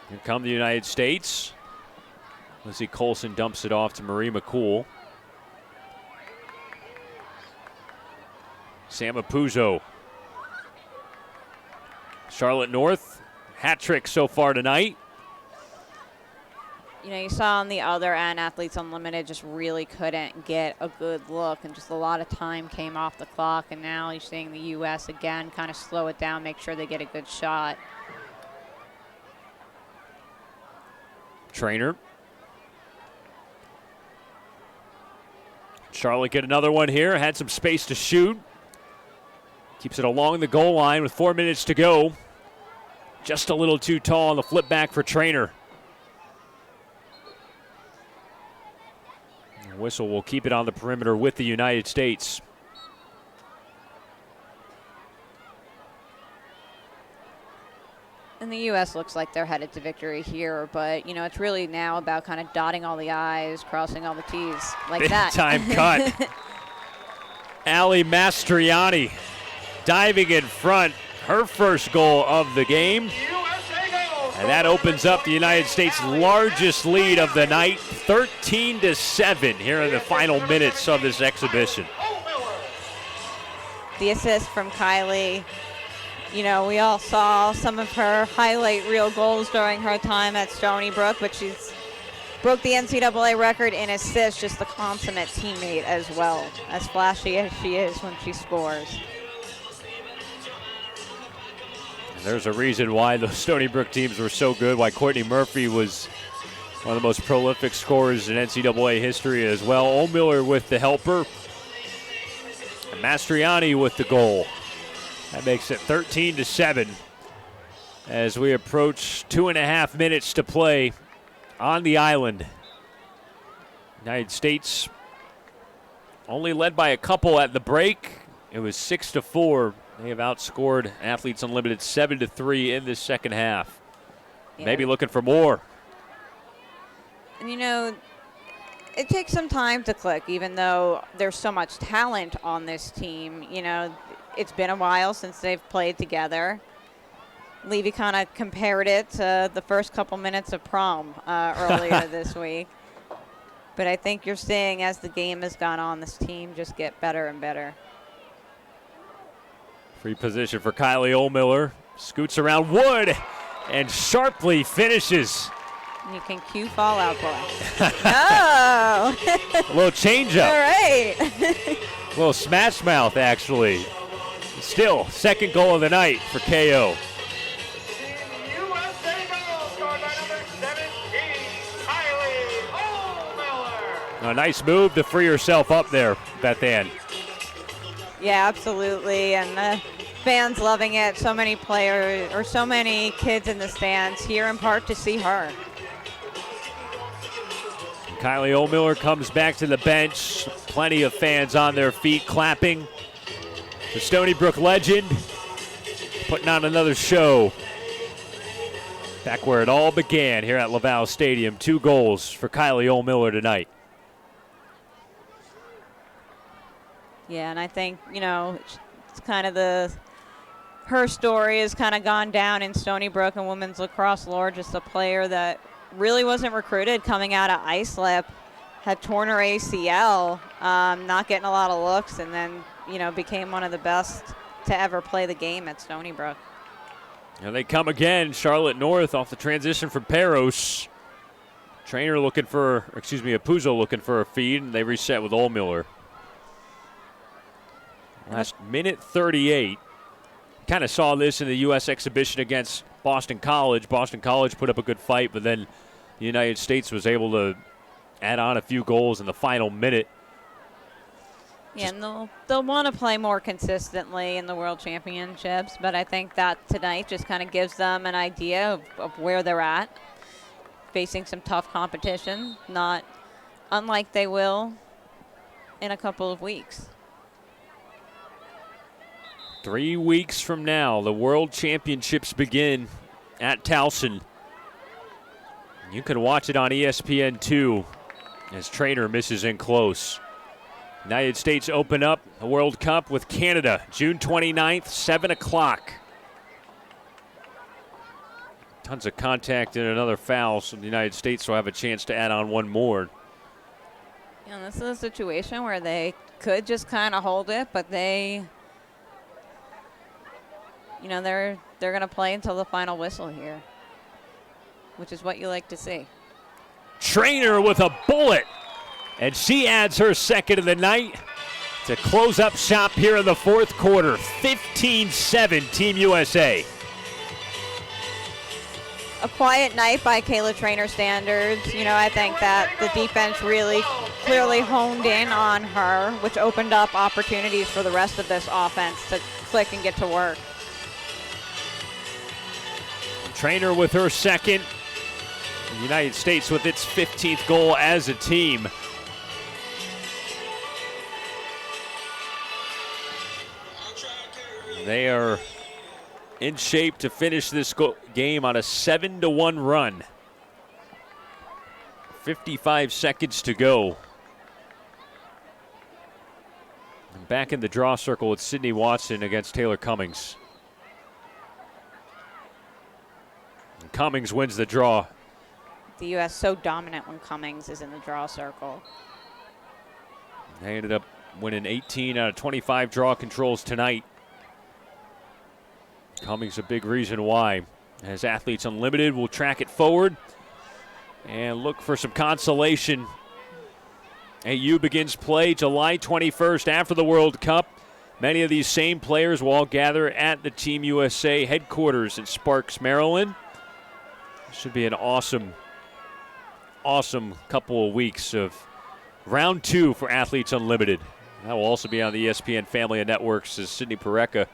Speaker 1: Here come the United States. Lizzie Colson dumps it off to Marie McCool. Sam Apuzzo. Charlotte North, hat trick so far tonight.
Speaker 2: You know, you saw on the other end, Athletes Unlimited just really couldn't get a good look, and just a lot of time came off the clock. And now you're seeing the U.S. again kind of slow it down, make sure they get a good shot.
Speaker 1: Trainer. Charlotte get another one here. Had some space to shoot. Keeps it along the goal line with 4 minutes to go. Just a little too tall on the flip back for Trainer. Whistle will keep it on the perimeter with the United States.
Speaker 2: And the U.S. looks like they're headed to victory here, but, you know, it's really now about kind of dotting all the I's, crossing all the T's, like
Speaker 1: Big
Speaker 2: that.
Speaker 1: time cut. Ali Mastriani diving in front, her first goal of the game. And that opens up the United States' largest lead of the night, 13-7 here in the final minutes of this exhibition.
Speaker 2: The assist from Kylie. You know, we all saw some of her highlight reel goals during her time at Stony Brook, but she's broke the NCAA record in assists, just the consummate teammate as well, as flashy as she is when she scores.
Speaker 1: There's a reason why the Stony Brook teams were so good, why Courtney Murphy was one of the most prolific scorers in NCAA history as well. Ohlmiller with the helper. And Mastriani with the goal. That makes it 13-7 as we approach 2.5 minutes to play on the island. United States only led by a couple at the break. It was 6-4. They have outscored Athletes Unlimited 7-3 in this second half.
Speaker 2: Yeah.
Speaker 1: Maybe looking for more.
Speaker 2: And, you know, it takes some time to click, even though there's so much talent on this team. You know, it's been a while since they've played together. Levy kind of compared it to the first couple minutes of prom earlier this week. But I think you're seeing, as the game has gone on, this team just get better and better.
Speaker 1: Free position for Kylie Ohlmiller. Scoots around Wood and sharply finishes.
Speaker 2: You can cue fallout boy. No!
Speaker 1: A little changeup.
Speaker 2: All right.
Speaker 1: A little smash mouth, actually. Still, second goal of the night for KO. A nice move to free herself up there, Beth Ann.
Speaker 2: Yeah, absolutely, and the fans loving it. So many players, or so many kids in the stands here in part to see her.
Speaker 1: Kylie Ohlmiller comes back to the bench. Plenty of fans on their feet clapping. The Stony Brook legend putting on another show. Back where it all began here at Laval Stadium. 2 goals for Kylie Ohlmiller tonight.
Speaker 2: Yeah, and I think, you know, it's kind of her story has kind of gone down in Stony Brook and women's lacrosse lore. Just a player that really wasn't recruited coming out of Islip, had torn her ACL, not getting a lot of looks, and then, you know, became one of the best to ever play the game at Stony Brook.
Speaker 1: And they come again. Charlotte North off the transition from Peros. Trainer looking for, Apuzzo looking for a feed, and they reset with Ohlmiller. Last minute 38. Kind of saw this in the U.S. exhibition against Boston College. Boston College put up a good fight, but then the United States was able to add on a few goals in the final minute.
Speaker 2: Yeah, and they'll want to play more consistently in the World Championships, but I think that tonight just kind of gives them an idea of where they're at, facing some tough competition, not unlike they will in a couple of weeks.
Speaker 1: 3 weeks from now, the World Championships begin at Towson. You can watch it on ESPN2 as Trainer misses in close. United States open up the World Cup with Canada, June 29th, 7 o'clock. Tons of contact and another foul, so the United States will have a chance to add on one more.
Speaker 2: You know, this is a situation where they could just kind of hold it, but they you know, they're going to play until the final whistle here, which is what you like to see.
Speaker 1: Trainer with a bullet, and she adds her second of the night to close up shop here in the fourth quarter. 15-7 Team USA.
Speaker 2: A quiet night by Kayla Trainer standards. You know, I think that the defense really clearly honed in on her, which opened up opportunities for the rest of this offense to click and get to work.
Speaker 1: Trainer with her second. The United States with its 15th goal as a team. They are in shape to finish this game on a 7-1 run. 55 seconds to go. And back in the draw circle with Sydney Watson against Taylor Cummings. And Cummings wins the draw.
Speaker 2: The U.S. so dominant when Cummings is in the draw circle.
Speaker 1: They ended up winning 18 out of 25 draw controls tonight. Cummings a big reason why. As Athletes Unlimited will track it forward and look for some consolation. AU begins play July 21st after the World Cup. Many of these same players will all gather at the Team USA headquarters in Sparks, Maryland. Should be an awesome couple of weeks of round 2 for Athletes Unlimited. That will also be on the ESPN family of networks as Sydney Pareka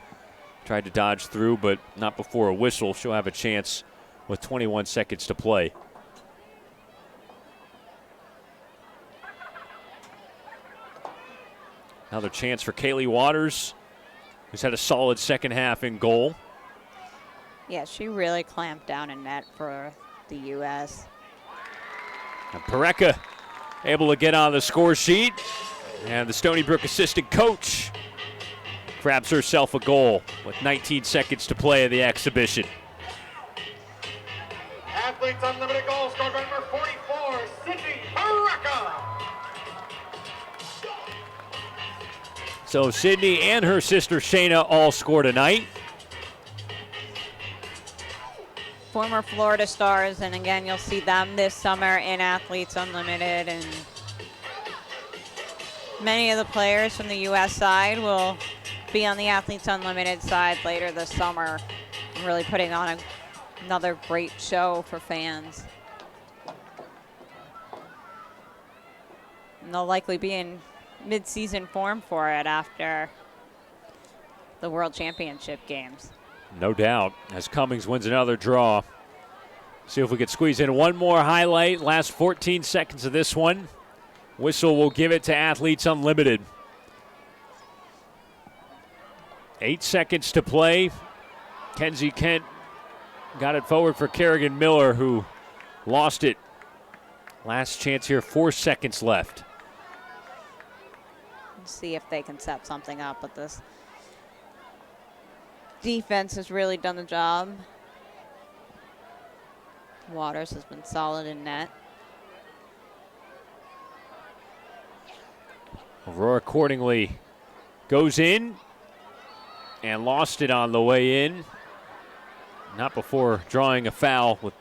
Speaker 1: tried to dodge through, but not before a whistle. She'll have a chance with 21 seconds to play. Another chance for Kaylee Waters, who's had a solid second half in goal.
Speaker 2: Yeah, she really clamped down in net for the U.S.
Speaker 1: And Pareka able to get on the score sheet. And the Stony Brook assistant coach grabs herself a goal with 19 seconds to play in the exhibition.
Speaker 6: Athletes Unlimited goal scored by number 44, Sydney Pareka.
Speaker 1: So Sydney and her sister Shayna all score tonight.
Speaker 2: Former Florida stars, and again, you'll see them this summer in Athletes Unlimited, and many of the players from the U.S. side will be on the Athletes Unlimited side later this summer, really putting on another great show for fans. And they'll likely be in mid-season form for it after the World Championship games.
Speaker 1: No doubt, as Cummings wins another draw. See if we can squeeze in one more highlight. Last 14 seconds of this one. Whistle will give it to Athletes Unlimited. 8 seconds to play. Kenzie Kent got it forward for Kerrigan Miller, who lost it. Last chance here, 4 seconds left.
Speaker 2: Let's see if they can set something up, but this defense has really done the job. Waters has been solid in net.
Speaker 1: Aurora accordingly goes in and lost it on the way in. Not before drawing a foul with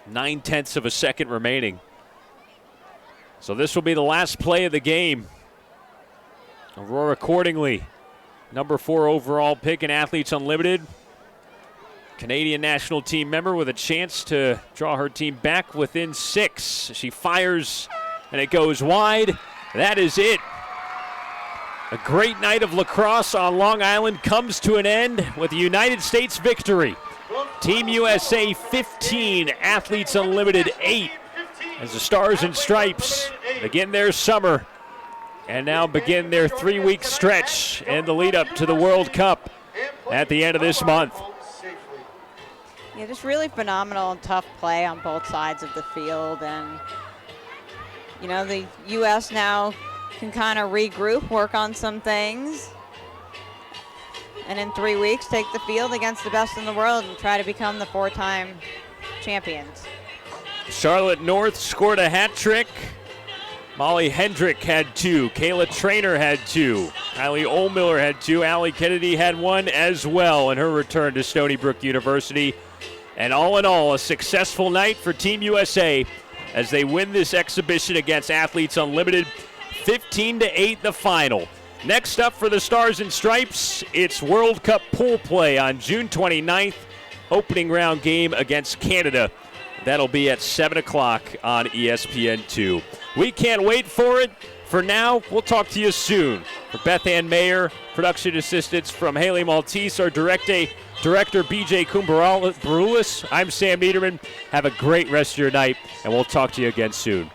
Speaker 1: 9/10 of a second remaining. So this will be the last play of the game. Aurora accordingly, number 4 overall pick in Athletes Unlimited. Canadian national team member with a chance to draw her team back within 6. She fires and it goes wide. That is it. A great night of lacrosse on Long Island comes to an end with a United States victory. Team USA 15, Athletes Unlimited 8, as the Stars and Stripes begin their summer and now begin their 3-week stretch in the lead up to the World Cup at the end of this month.
Speaker 2: Yeah, just really phenomenal and tough play on both sides of the field. And, you know, the U.S. now can kind of regroup, work on some things, and in 3 weeks take the field against the best in the world and try to become the 4-time champions.
Speaker 1: Charlotte North scored a hat trick Molly Hendrick had 2. Kayla Trainer had 2. Kylie Oldmiller had 2. Allie Kennedy had 1 as well in her return to Stony Brook University. And all in all, a successful night for Team USA as they win this exhibition against Athletes Unlimited, 15-8 the final. Next up for the Stars and Stripes, it's World Cup pool play on June 29th, opening round game against Canada. That'll be at 7 o'clock on ESPN2. We can't wait for it. For now, we'll talk to you soon. For Beth Ann Mayer, production assistants from Haley Maltese, our director BJ Kumbarulis, I'm Sam Niederman. Have a great rest of your night, and we'll talk to you again soon.